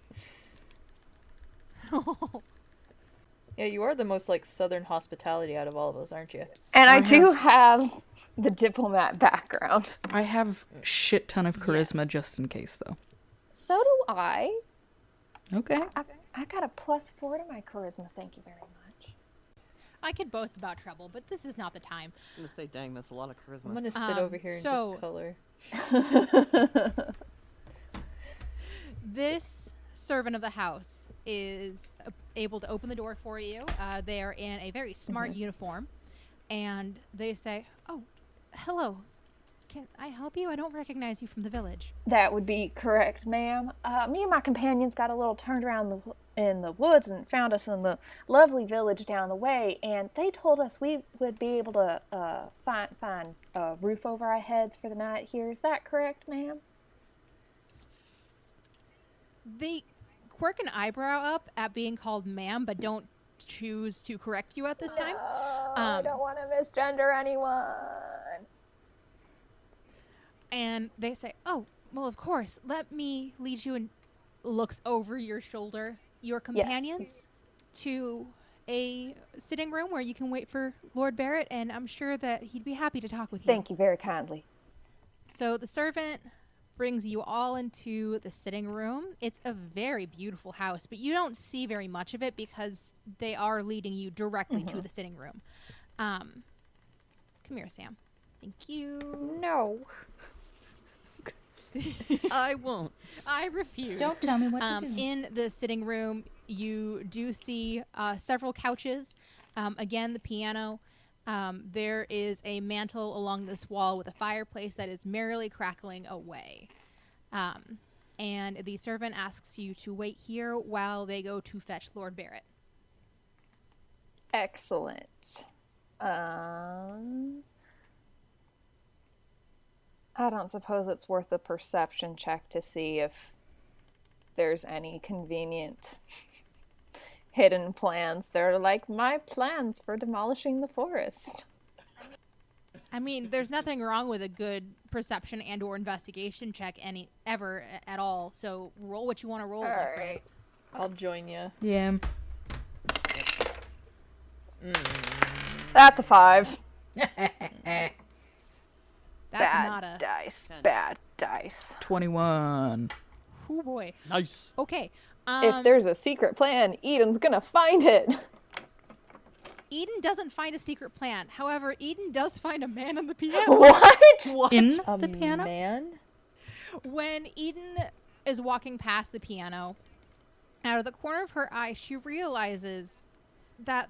Yeah, you are the most like southern hospitality out of all of us, aren't you? And I I do have the diplomat background. I have shit ton of charisma Yes. just in case, though. So do I. Okay. I got a +4 to my charisma, thank you very much. I could boast about trouble, but this is not the time. I was gonna say, dang, that's a lot of charisma. I'm gonna sit over here and so- just color. This servant of the house is able to open the door for you. They are in a very smart uniform, and they say, "Oh, hello. Can I help you? I don't recognize you from the village." That would be correct, ma'am. Me and my companions got a little turned around in the woods and found us in the lovely village down the way, and they told us we would be able to find a roof over our heads for the night here. Is that correct, ma'am? They quirk an eyebrow up at being called ma'am, but don't choose to correct you at this time. I don't want to misgender anyone. And they say, "Oh, well, of course. Let me lead you," and looks over your shoulder, your companions, to a sitting room where you can wait for Lord Barrett, and I'm sure that he'd be happy to talk with you. Thank you very kindly. So the servant brings you all into the sitting room. It's a very beautiful house, but you don't see very much of it because they are leading you directly to the sitting room. Come here, Sam. Thank you. No. I won't. I refuse. Don't tell me what to do. In the sitting room, you do see several couches. Again, the piano. There is a mantle along this wall with a fireplace that is merrily crackling away. And the servant asks you to wait here while they go to fetch Lord Barrett. Excellent. I don't suppose it's worth a perception check to see if there's any convenient hidden plans. They're like my plans for demolishing the forest. I mean, there's nothing wrong with a good perception and or investigation check ever at all. So roll what you want to roll. All my friend. right. I'll join you. Yeah. That's a 5. That's Bad not a. dice. 10. Bad dice. 21. Oh boy. Nice. Okay. If there's a secret plan, Eden's gonna find it. Eden doesn't find a secret plan. However, Eden does find a man on the piano. What? In A the piano? man? When Eden is walking past the piano, out of the corner of her eye, she realizes that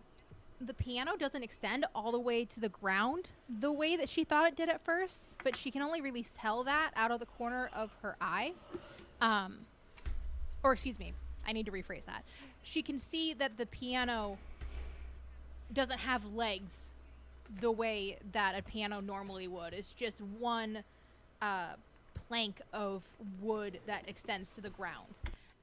the piano doesn't extend all the way to the ground the way that she thought it did at first, but she can only really tell that out of the corner of her eye. Or excuse me, I need to rephrase that. She can see that the piano doesn't have legs the way that a piano normally would. It's just one plank of wood that extends to the ground.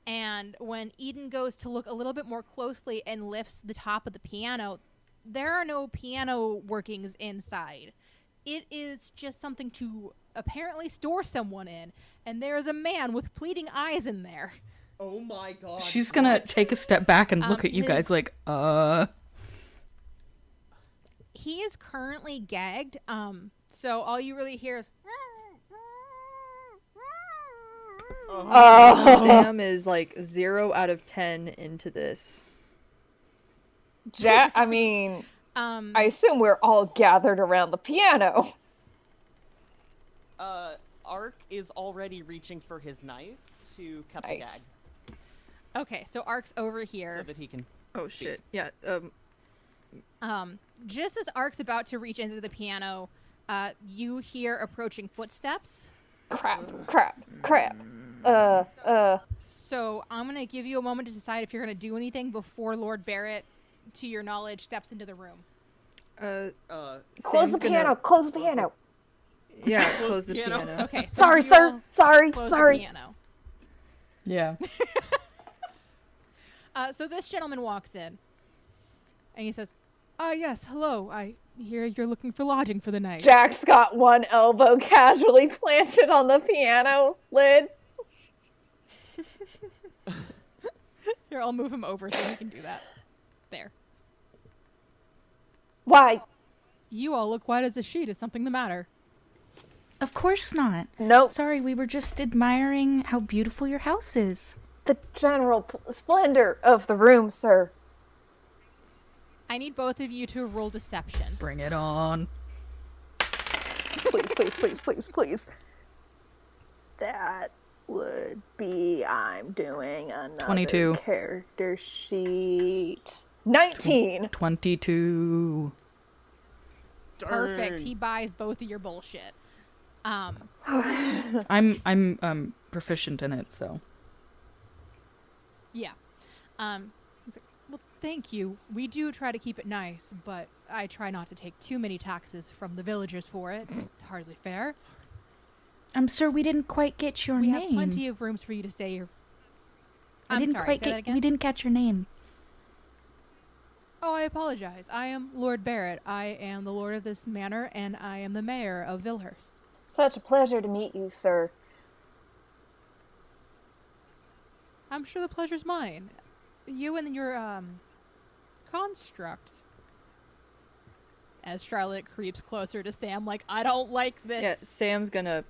And when Eden goes to look a little bit more closely and lifts the top of the piano, there are no piano workings inside. It is just something to apparently store someone in, and there is a man with pleading eyes in there. Oh my god. She's gonna take a step back and look at you guys his- like, He is currently gagged, so all you really hear is... Sam is like 0 out of 10 into this. I mean, I assume we're all gathered around the piano. Ark is already reaching for his knife to cut Nice. the Okay, so Ark's over gag here. so that he can. Oh shit. Yeah. Just as Ark's about to reach into the piano, you hear approaching footsteps. Crap. So I'm going to give you a moment to decide if you're going to do anything before Lord Barrett, to your knowledge, steps into the room. Close Sam's the piano. Close the piano. Yeah, close the piano. piano. Okay. So Sorry, you sir. all Sorry. close Sorry. The piano. yeah. So this gentleman walks in, and he says, yes, hello. I hear you're looking for lodging for the night. Jack's got one elbow casually planted on the piano lid. Here, I'll move him over so he can do that. There. Why? You all look white as a sheet. Is something the matter? Of course not. Nope. Sorry, we were just admiring how beautiful your house is. The general splendor of the room, sir. I need both of you to roll deception. Bring it on. Please. That would be, I'm doing another 22. character sheet. 19. 22. Perfect. He buys both of your bullshit. I'm proficient in it, so. Yeah. He's like, well, thank you. We do try to keep it nice, but I try not to take too many taxes from the villagers for it. It's hardly fair. Sir, we didn't quite get your We name. have plenty of rooms for you to stay here. I I'm didn't sorry, quite say that get. again? We didn't catch your name. Oh, I apologize. I am Lord Barrett. I am the lord of this manor, and I am the mayor of Vilhurst. Such a pleasure to meet you, sir. I'm sure the pleasure's mine. You and your, construct. As Charlotte creeps closer to Sam, like, I don't like this. Yeah, Sam's gonna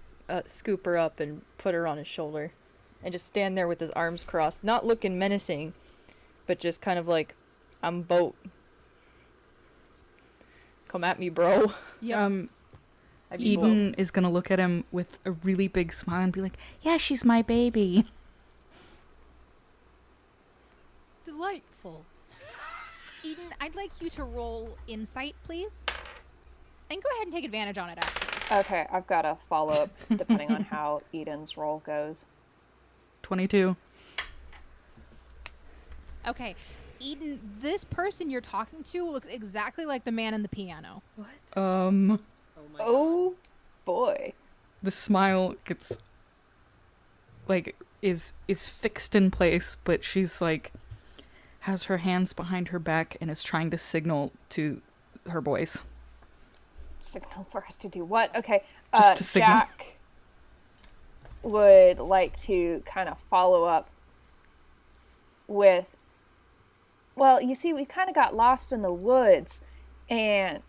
scoop her up and put her on his shoulder, and just stand there with his arms crossed, not looking menacing, but just kind of like, I'm boat. Come at me, bro. Yeah. I mean, Eden is gonna look at him with a really big smile and be like, "Yeah, she's my baby." Delightful. Eden, I'd like you to roll insight, please. And go ahead and take advantage on it, actually. Okay, I've got a follow-up depending on how Eden's roll goes. 22. Okay. Eden, this person you're talking to looks exactly like the man in the piano. Oh boy. The smile gets like is fixed in place, but she's like has her hands behind her back and is trying to signal to her boys. Signal for us to do what? Okay. Just to signal. Jack would like to kind of follow up with, well, you see, we kind of got lost in the woods, and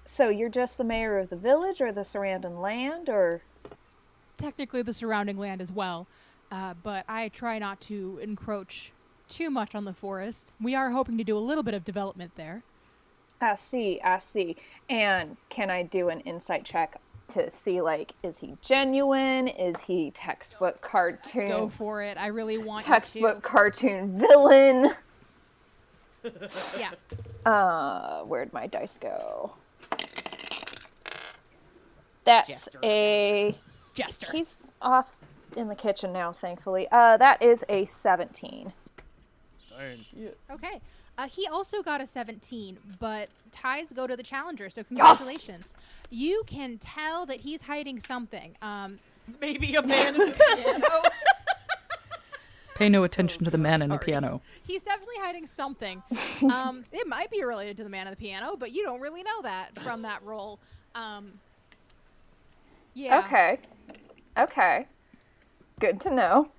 so you're just the mayor of the village or the surrounding land, or? Technically the surrounding land as well. but I try not to encroach too much on the forest. We are hoping to do a little bit of development there. I see. And can I do an insight check to see, like, is he genuine? Is he textbook cartoon? Go for it. I really want textbook you cartoon villain. to. Yeah. Where'd my dice go? That's Jester. a... Jester. He's off in the kitchen now, thankfully. That is a 17. Okay. He also got a 17, but ties go to the challenger, so congratulations. You can tell that he's hiding something. Maybe a man in the piano. Pay no attention to the man in the piano. He's definitely hiding something. It might be related to the man in the piano, but you don't really know that from that roll. Yeah. Okay. Good to know.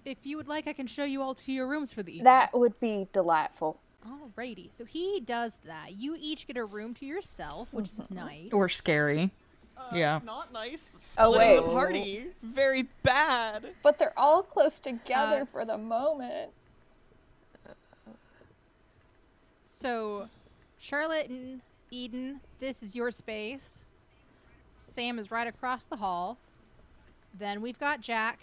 If you would like, I can show you all to your rooms for the evening. That would be delightful. Alrighty. So he does that. You each get a room to yourself, which is nice. Or scary. Yeah. Not nice. Oh, Splitting wait. the party. Very bad. But they're all close together Uh, for the moment. So, Charlotte and Eden, this is your space. Sam is right across the hall. Then we've got Jack.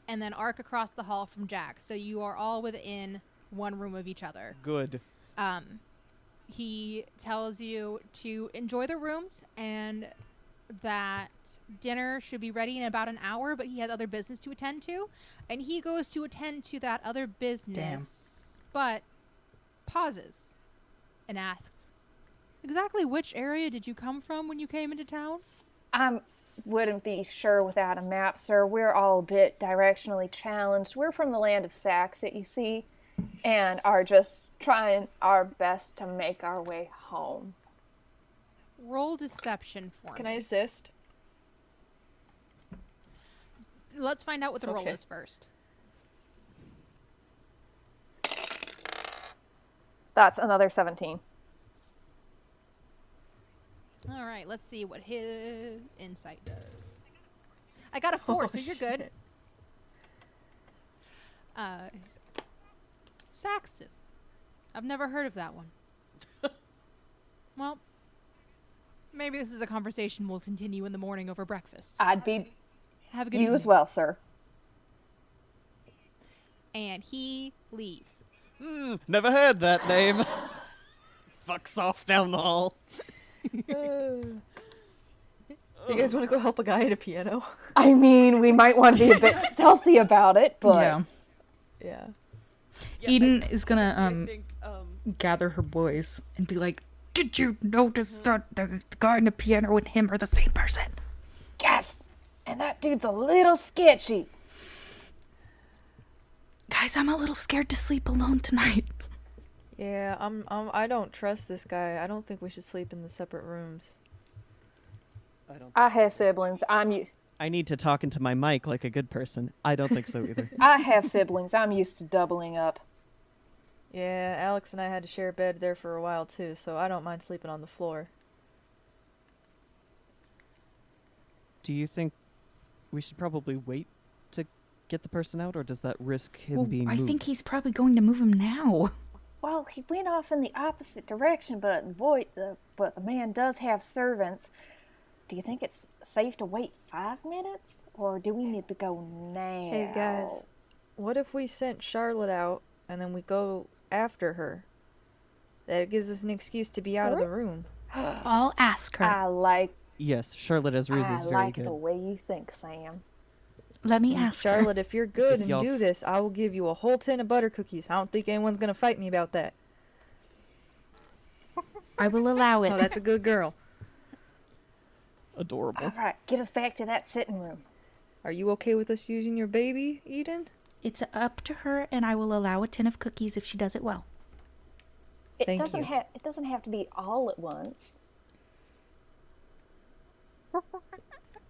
And then Ark across the hall from Jack. So you are all within one room of each other. Good. He tells you to enjoy the rooms and that dinner should be ready in about an hour, but he has other business to attend to. And he goes to attend to that other business, but pauses and asks, exactly which area did you come from when you came into town? I wouldn't be sure without a map, sir. We're all a bit directionally challenged. We're from the land of Saxit, you see, and are just trying our best to make our way home. Roll deception for Can me. I assist? Let's find out what the roll Okay. is first. That's another 17. All right, let's see what his insight does. I got a 4, so you're good. He's- Saxtus. I've never heard of that one. Well, maybe this is a conversation we'll continue in the morning over breakfast. I'd be Have a good you evening. as well, sir. And he leaves. Never heard that name. Fucks off down the hall. You guys want to go help a guy at a piano? I mean, we might want to be a bit stealthy about it, but Yeah. Yeah. Eden is gonna I think, gather her boys and be like, "Did you notice that the guy in the piano and him are the same person?" yes. And that dude's a little sketchy. Guys, I'm a little scared to sleep alone tonight. Yeah, I don't trust this guy. I don't think we should sleep in the separate rooms. I have siblings. I need to talk into my mic like a good person. I don't think so either. I have siblings. I'm used to doubling up. Yeah, Alex and I had to share a bed there for a while too, so I don't mind sleeping on the floor. Do you think we should probably wait to get the person out, or does that risk him Well, being I moved? think he's probably going to move him now. Well, he went off in the opposite direction, but the man does have servants. Do you think it's safe to wait 5 minutes, or do we need to go now? Hey guys, what if we sent Charlotte out and then we go after her? That gives us an excuse to be out of the room. I'll ask her. I like Yes, Charlotte as Ruse is very like good. the way you think, Sam. Let me ask her. Charlotte, if you're good If and y'all- do this, I will give you a whole tin of butter cookies. I don't think anyone's gonna fight me about that. I will allow it. Oh, that's a good girl. Adorable. All right, get us back to that sitting room. Are you okay with us using your baby, Eden? It's up to her, and I will allow a tin of cookies if she does it well. Thank you. It doesn't have to be all at once.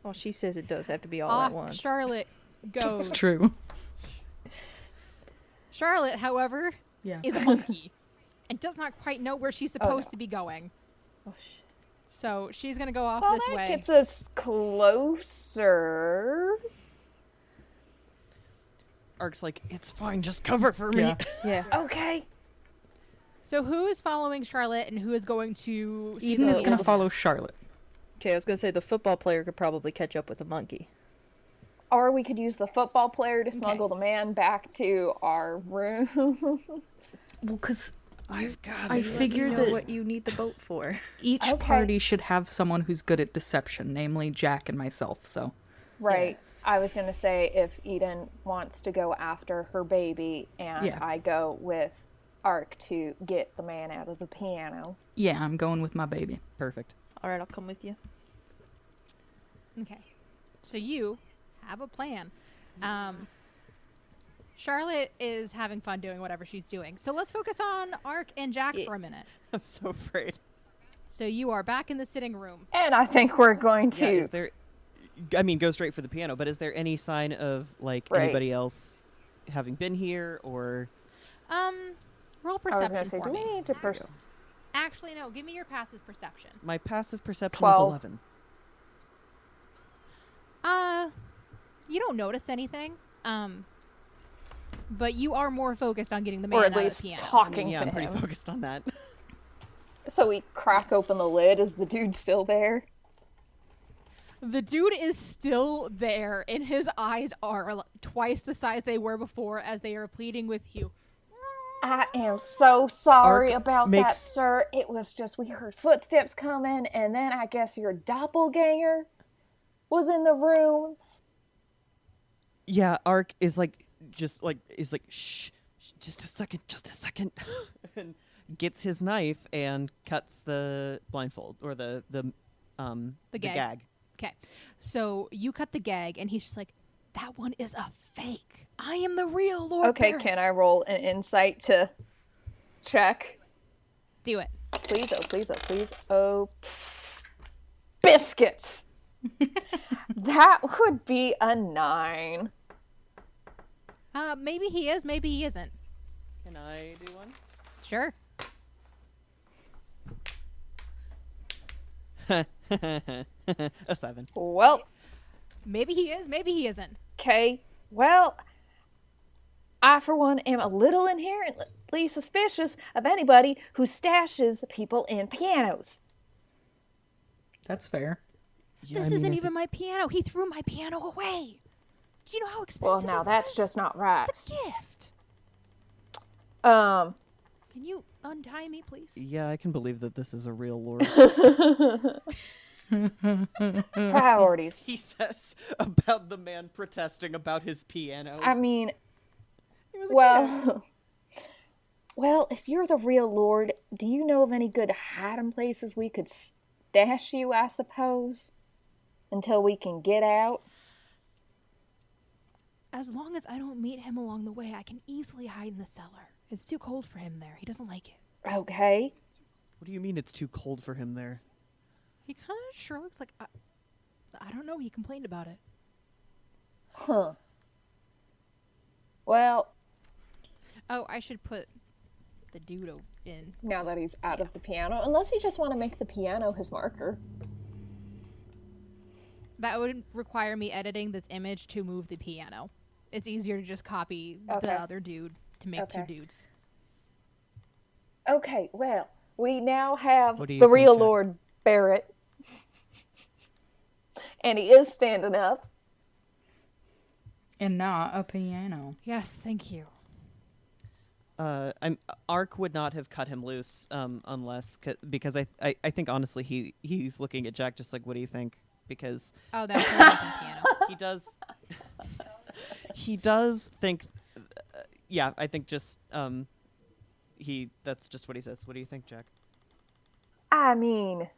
Well, she says it does have to be all Off at once. Charlotte goes. True. Charlotte, however, Yeah. is a monkey and does not quite know where she's supposed no. to be going. Oh, shit. So she's going to go off Well, this that way. gets us closer. Ark's like, it's fine, just cover for me. Yeah. Yeah. Okay. So who is following Charlotte and who is going to see Eden the is going to old- follow Charlotte. Okay, I was gonna say the football player could probably catch up with the monkey. Or we could use the football player to smuggle the man back to our room. Well, because I've got I it. figured You know that what you need the boat for. each Okay. party should have someone who's good at deception, namely Jack and myself, so... Right. I was going to say if Eden wants to go after her baby and Yeah. I go with Ark to get the man out of the piano. Yeah, I'm going with my baby. Perfect. All right, I'll come with you. Okay. So you have a plan. Charlotte is having fun doing whatever she's doing. So let's focus on Ark and Jack Yeah. for a minute. I'm so afraid. So you are back in the sitting room. And I think we're going Yeah, to... is there... I mean, go straight for the piano, but is there any sign of, like, Right. anybody else having been here, or... Roll I was perception going to say, for do me. we need to... There you go. Actually, no. Give me your passive perception. My passive perception 12. is 11. You don't notice anything. But you are more focused on getting the man Or out at least of the piano. I talking mean, yeah, to I'm pretty him. focused on that. So we crack open the lid. Is the dude still there? The dude is still there, and his eyes are twice the size they were before as they are pleading with you. I am so sorry Ark about that, makes- sir. It was just we heard footsteps coming, and then I guess your doppelganger was in the room. Yeah, Ark is like, shh, just a second, and gets his knife and cuts the blindfold, or the gag. Okay. So you cut the gag, and he's just like, that one is a fake. I am the real Lord Okay, Barrett." can I roll an insight to check? Do it. Please, oh, please, oh, please. Oh, biscuits! That would be a 9. Maybe he is, maybe he isn't. Can I do one? Sure. A 7. Well, Maybe he is, maybe he isn't. okay. Well, I, for one, am a little inherently suspicious of anybody who stashes people in pianos. That's fair. Yeah, This I mean, isn't I even my piano. He threw my piano away. Do you know how expensive Well, now it that's was? just not right. It's a gift. Um, Can you untie me, please? Yeah, I can believe that this is a real lord. priorities. He says about the man protesting about his piano. I mean, well, well, if you're the real Lord, do you know of any good hiding places we could stash you, I suppose, until we can get out? As long as I don't meet him along the way, I can easily hide in the cellar. It's too cold for him there. He doesn't like it. Okay. What do you mean it's too cold for him there? He kind of shrugs like, I don't know. He complained about it. Huh. Well, Oh, I should put the dude in. now that he's out of the piano, unless you just want to make the piano his marker. That would require me editing this image to move the piano. It's easier to just copy Okay. the other dude to make two Okay. dudes. Okay, well, we now have What do you the think, real Jack? Lord Barrett. And he is standing up. And not a piano. Yes, thank you. Ark would not have cut him loose unless because I think honestly he's looking at Jack just like, what do you think? Because Oh, that's the second piano. he does think yeah, I think just that's just what he says. What do you think, Jack? I mean,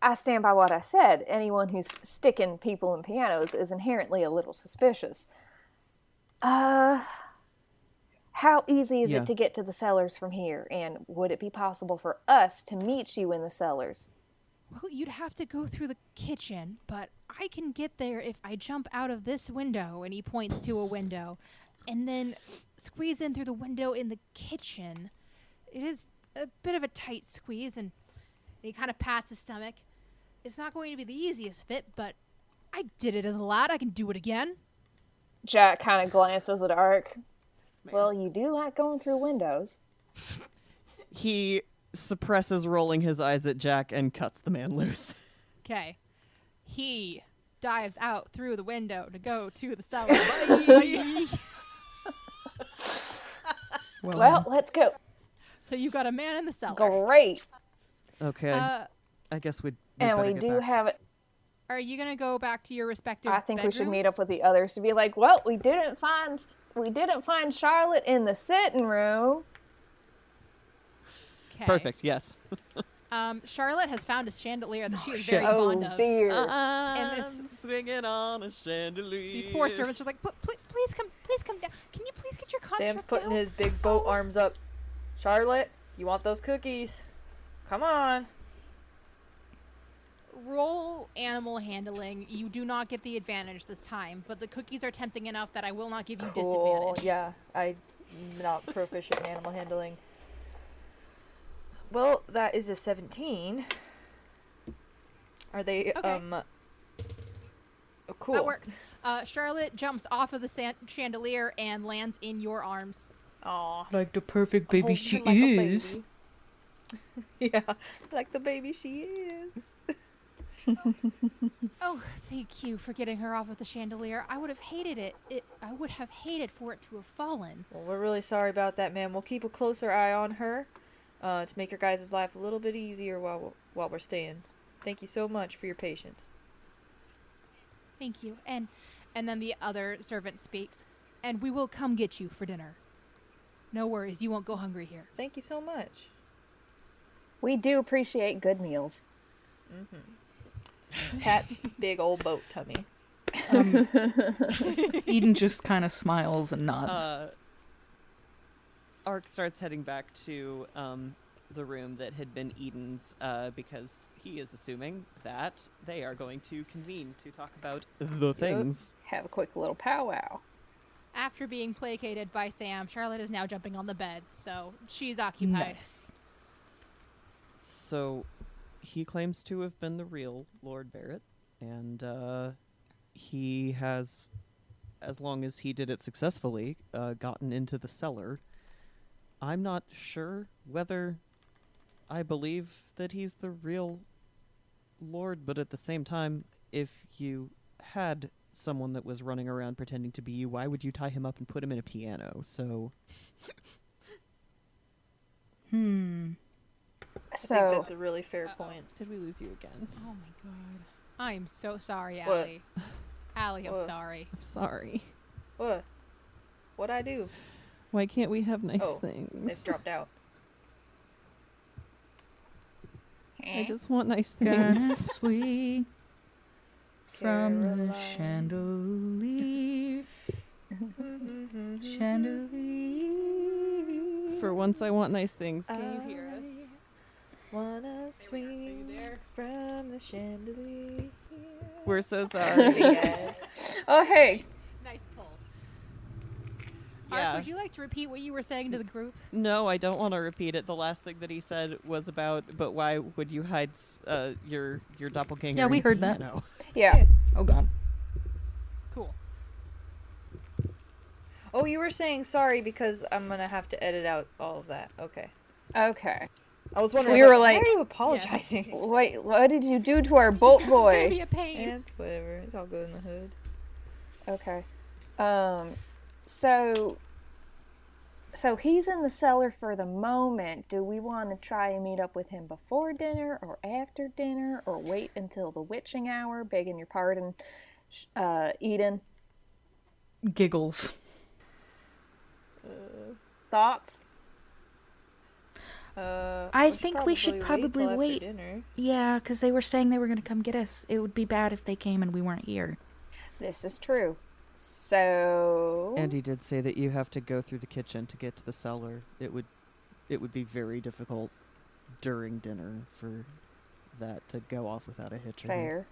I stand by what I said. Anyone who's sticking people in pianos is inherently a little suspicious. How easy is Yeah. it to get to the cellars from here? And would it be possible for us to meet you in the cellars? Well, you'd have to go through the kitchen, but I can get there if I jump out of this window, and he points to a window, and then squeeze in through the window in the kitchen. It is a bit of a tight squeeze, and he kind of pats his stomach. It's not going to be the easiest fit, but I did it as a lad. I can do it again. Jack kind of glances at Ark. man. Well, you do like going through windows. He suppresses rolling his eyes at Jack and cuts the man loose. Okay. He dives out through the window to go to the cellar. Well, let's go. So you got a man in the cellar. Great. Okay, I guess we'd And better we get do back. have it. Are you gonna go back to your respective I think we should meet bedrooms? up with the others to be like, well, we didn't find Charlotte in the sitting room. 'Kay. Perfect, yes. Charlotte has found a chandelier that she is shit. very Oh fond of. dear. I'm it's- swinging on a chandelier. These poor servants are like, please come down. Can you please get your construct Sam's putting down? his big boat arms up. Charlotte, you want those cookies? Come on. Roll animal handling. You do not get the advantage this time, but the cookies are tempting enough that I will not give you Cool. disadvantage. Yeah, I'm not proficient in animal handling. Well, that is a 17. Are they Okay. oh, cool. That works. Charlotte jumps off of the chandelier and lands in your arms. Aw. Like the perfect I'm baby holding she her like a is. baby. Yeah, like the baby she is. Oh, thank you for getting her off of the chandelier. I would have hated it. I would have hated for it to have fallen. Well, we're really sorry about that, ma'am. We'll keep a closer eye on her to make your guys' life a little bit easier while we're staying. Thank you so much for your patience. Thank you. And then the other servant speaks. And we will come get you for dinner. No worries, you won't go hungry here. Thank you so much. We do appreciate good meals. Pat's big old boat tummy. Eden just kind of smiles and nods. Ark starts heading back to the room that had been Eden's because he is assuming that they are going to convene to talk about the things. Have a quick little powwow. After being placated by Sam, Charlotte is now jumping on the bed, so she's occupied. Nice. So he claims to have been the real Lord Barrett, and he has, as long as he did it successfully, gotten into the cellar. I'm not sure whether I believe that he's the real Lord, but at the same time, if you had someone that was running around pretending to be you, why would you tie him up and put him in a piano? So I think So, that's a really fair point. did we lose you again? Oh my god. I am so sorry, What? Allie. Allie, I'm What? sorry. I'm sorry. What? What'd I do? Why can't we have nice Oh, things? They've dropped out. I just want nice Gonna things. swing from the Caroline. chandelier. Chandelier. For once, I want nice things. Can you hear us? Wanna swing there? from the chandelier. We're so sorry. Yes. oh hey, Nice pull. Yeah. Art, would you like to repeat what you were saying to the group? No, I don't want to repeat it. The last thing that he said was about, but why would you hide your doppelganger? Yeah, we in heard that. piano? yeah. Oh god. Cool. Oh, you were saying sorry because I'm gonna have to edit out all of that. Okay. Okay. I was wondering. We I was were why like- are you apologizing? Wait, what did you do to our boat This is gonna be boy? a pain. It's whatever. It's all good in the hood. Okay. So he's in the cellar for the moment. Do we want to try and meet up with him before dinner or after dinner or wait until the witching hour? Begging your pardon, Eden. Giggles. Thoughts? I think we should probably till wait. after dinner. Yeah, because they were saying they were going to come get us. It would be bad if they came and we weren't here. This is true. So And he did say that you have to go through the kitchen to get to the cellar. It would be very difficult during dinner for that to go off without a hitch. I think. fair.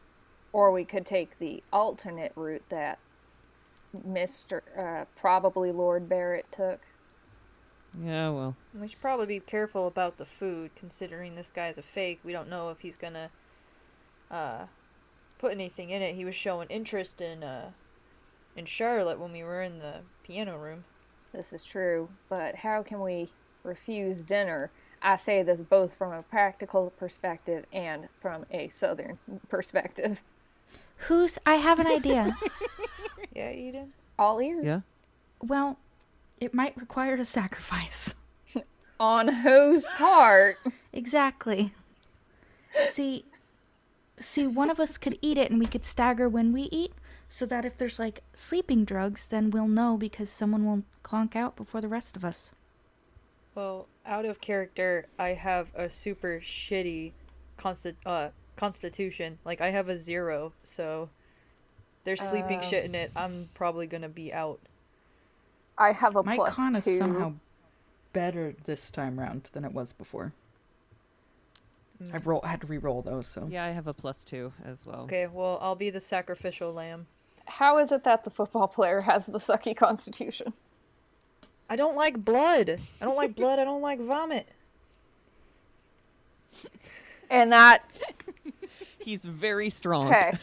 Or we could take the alternate route that probably Lord Barrett took. Yeah, well, We should probably be careful about the food, considering this guy's a fake. We don't know if he's gonna put anything in it. He was showing interest in Charlotte when we were in the piano room. this is true, but how can we refuse dinner? I say this both from a practical perspective and from a southern perspective. I have an idea. Yeah, Eden. All ears. Yeah. Well, it might require a sacrifice. On whose part? Exactly. See, one of us could eat it and we could stagger when we eat, so that if there's like sleeping drugs, then we'll know because someone will clonk out before the rest of us. Well, out of character, I have a super shitty constitution. Like, I have a 0, so there's sleeping shit in it. I'm probably gonna be out. I have a My plus con is 2. somehow better this time round than it was before. I had to re-roll those, so. Yeah, I have a +2 as well. Okay, well, I'll be the sacrificial lamb. How is it that the football player has the sucky constitution? I don't like blood. I don't like blood. I don't like vomit. And that... He's very strong. Okay.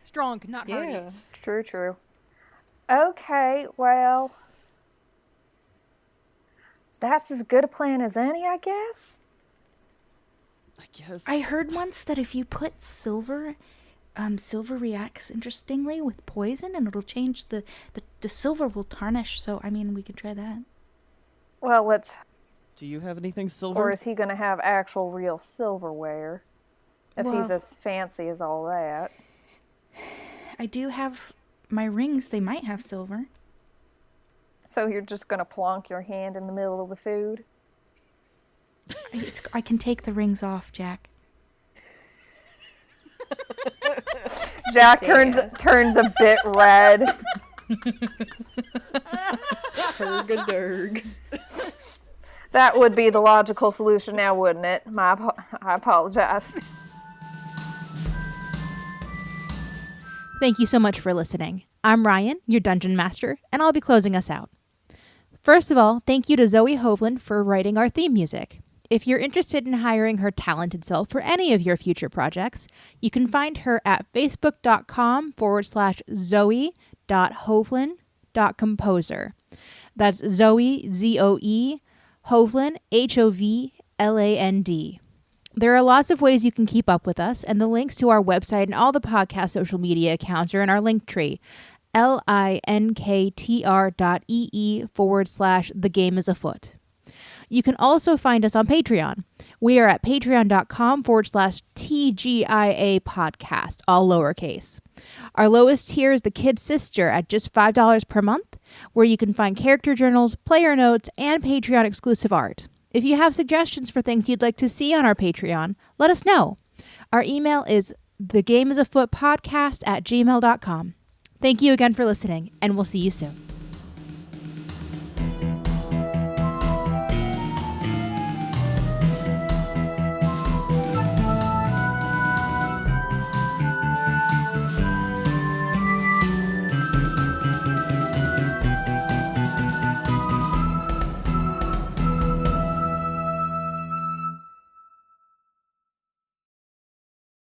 Strong, not hardy. Yeah. True. Okay, well... That's as good a plan as any, I guess? I guess. I heard once that if you put silver reacts interestingly with poison and it'll change the silver will tarnish, so I mean we could try that. Well, let's... Do you have anything silver? Or is he going to have actual real silverware? If he's Well- as fancy as all that. I do have my rings, they might have silver. So you're just going to plonk your hand in the middle of the food? I can take the rings off, Jack. Jack turns a bit red. Herg-a-derg. That would be the logical solution now, wouldn't it? I apologize. Thank you so much for listening. I'm Ryan, your Dungeon Master, and I'll be closing us out. First of all, thank you to Zoe Hovland for writing our theme music. If you're interested in hiring her talented self for any of your future projects, you can find her at facebook.com/zoe.hovland.composer. That's Zoe, Z-O-E, Hovland, H-O-V-L-A-N-D. There are lots of ways you can keep up with us, and the links to our website and all the podcast social media accounts are in our link tree, linktr.ee/The Game is Afoot. You can also find us on Patreon. We are at patreon.com/TGIA podcast, all lowercase. Our lowest tier is the Kid Sister at just $5 per month, where you can find character journals, player notes, and Patreon exclusive art. If you have suggestions for things you'd like to see on our Patreon, let us know. Our email is thegameisafootpodcast@gmail.com. Thank you again for listening, and we'll see you soon.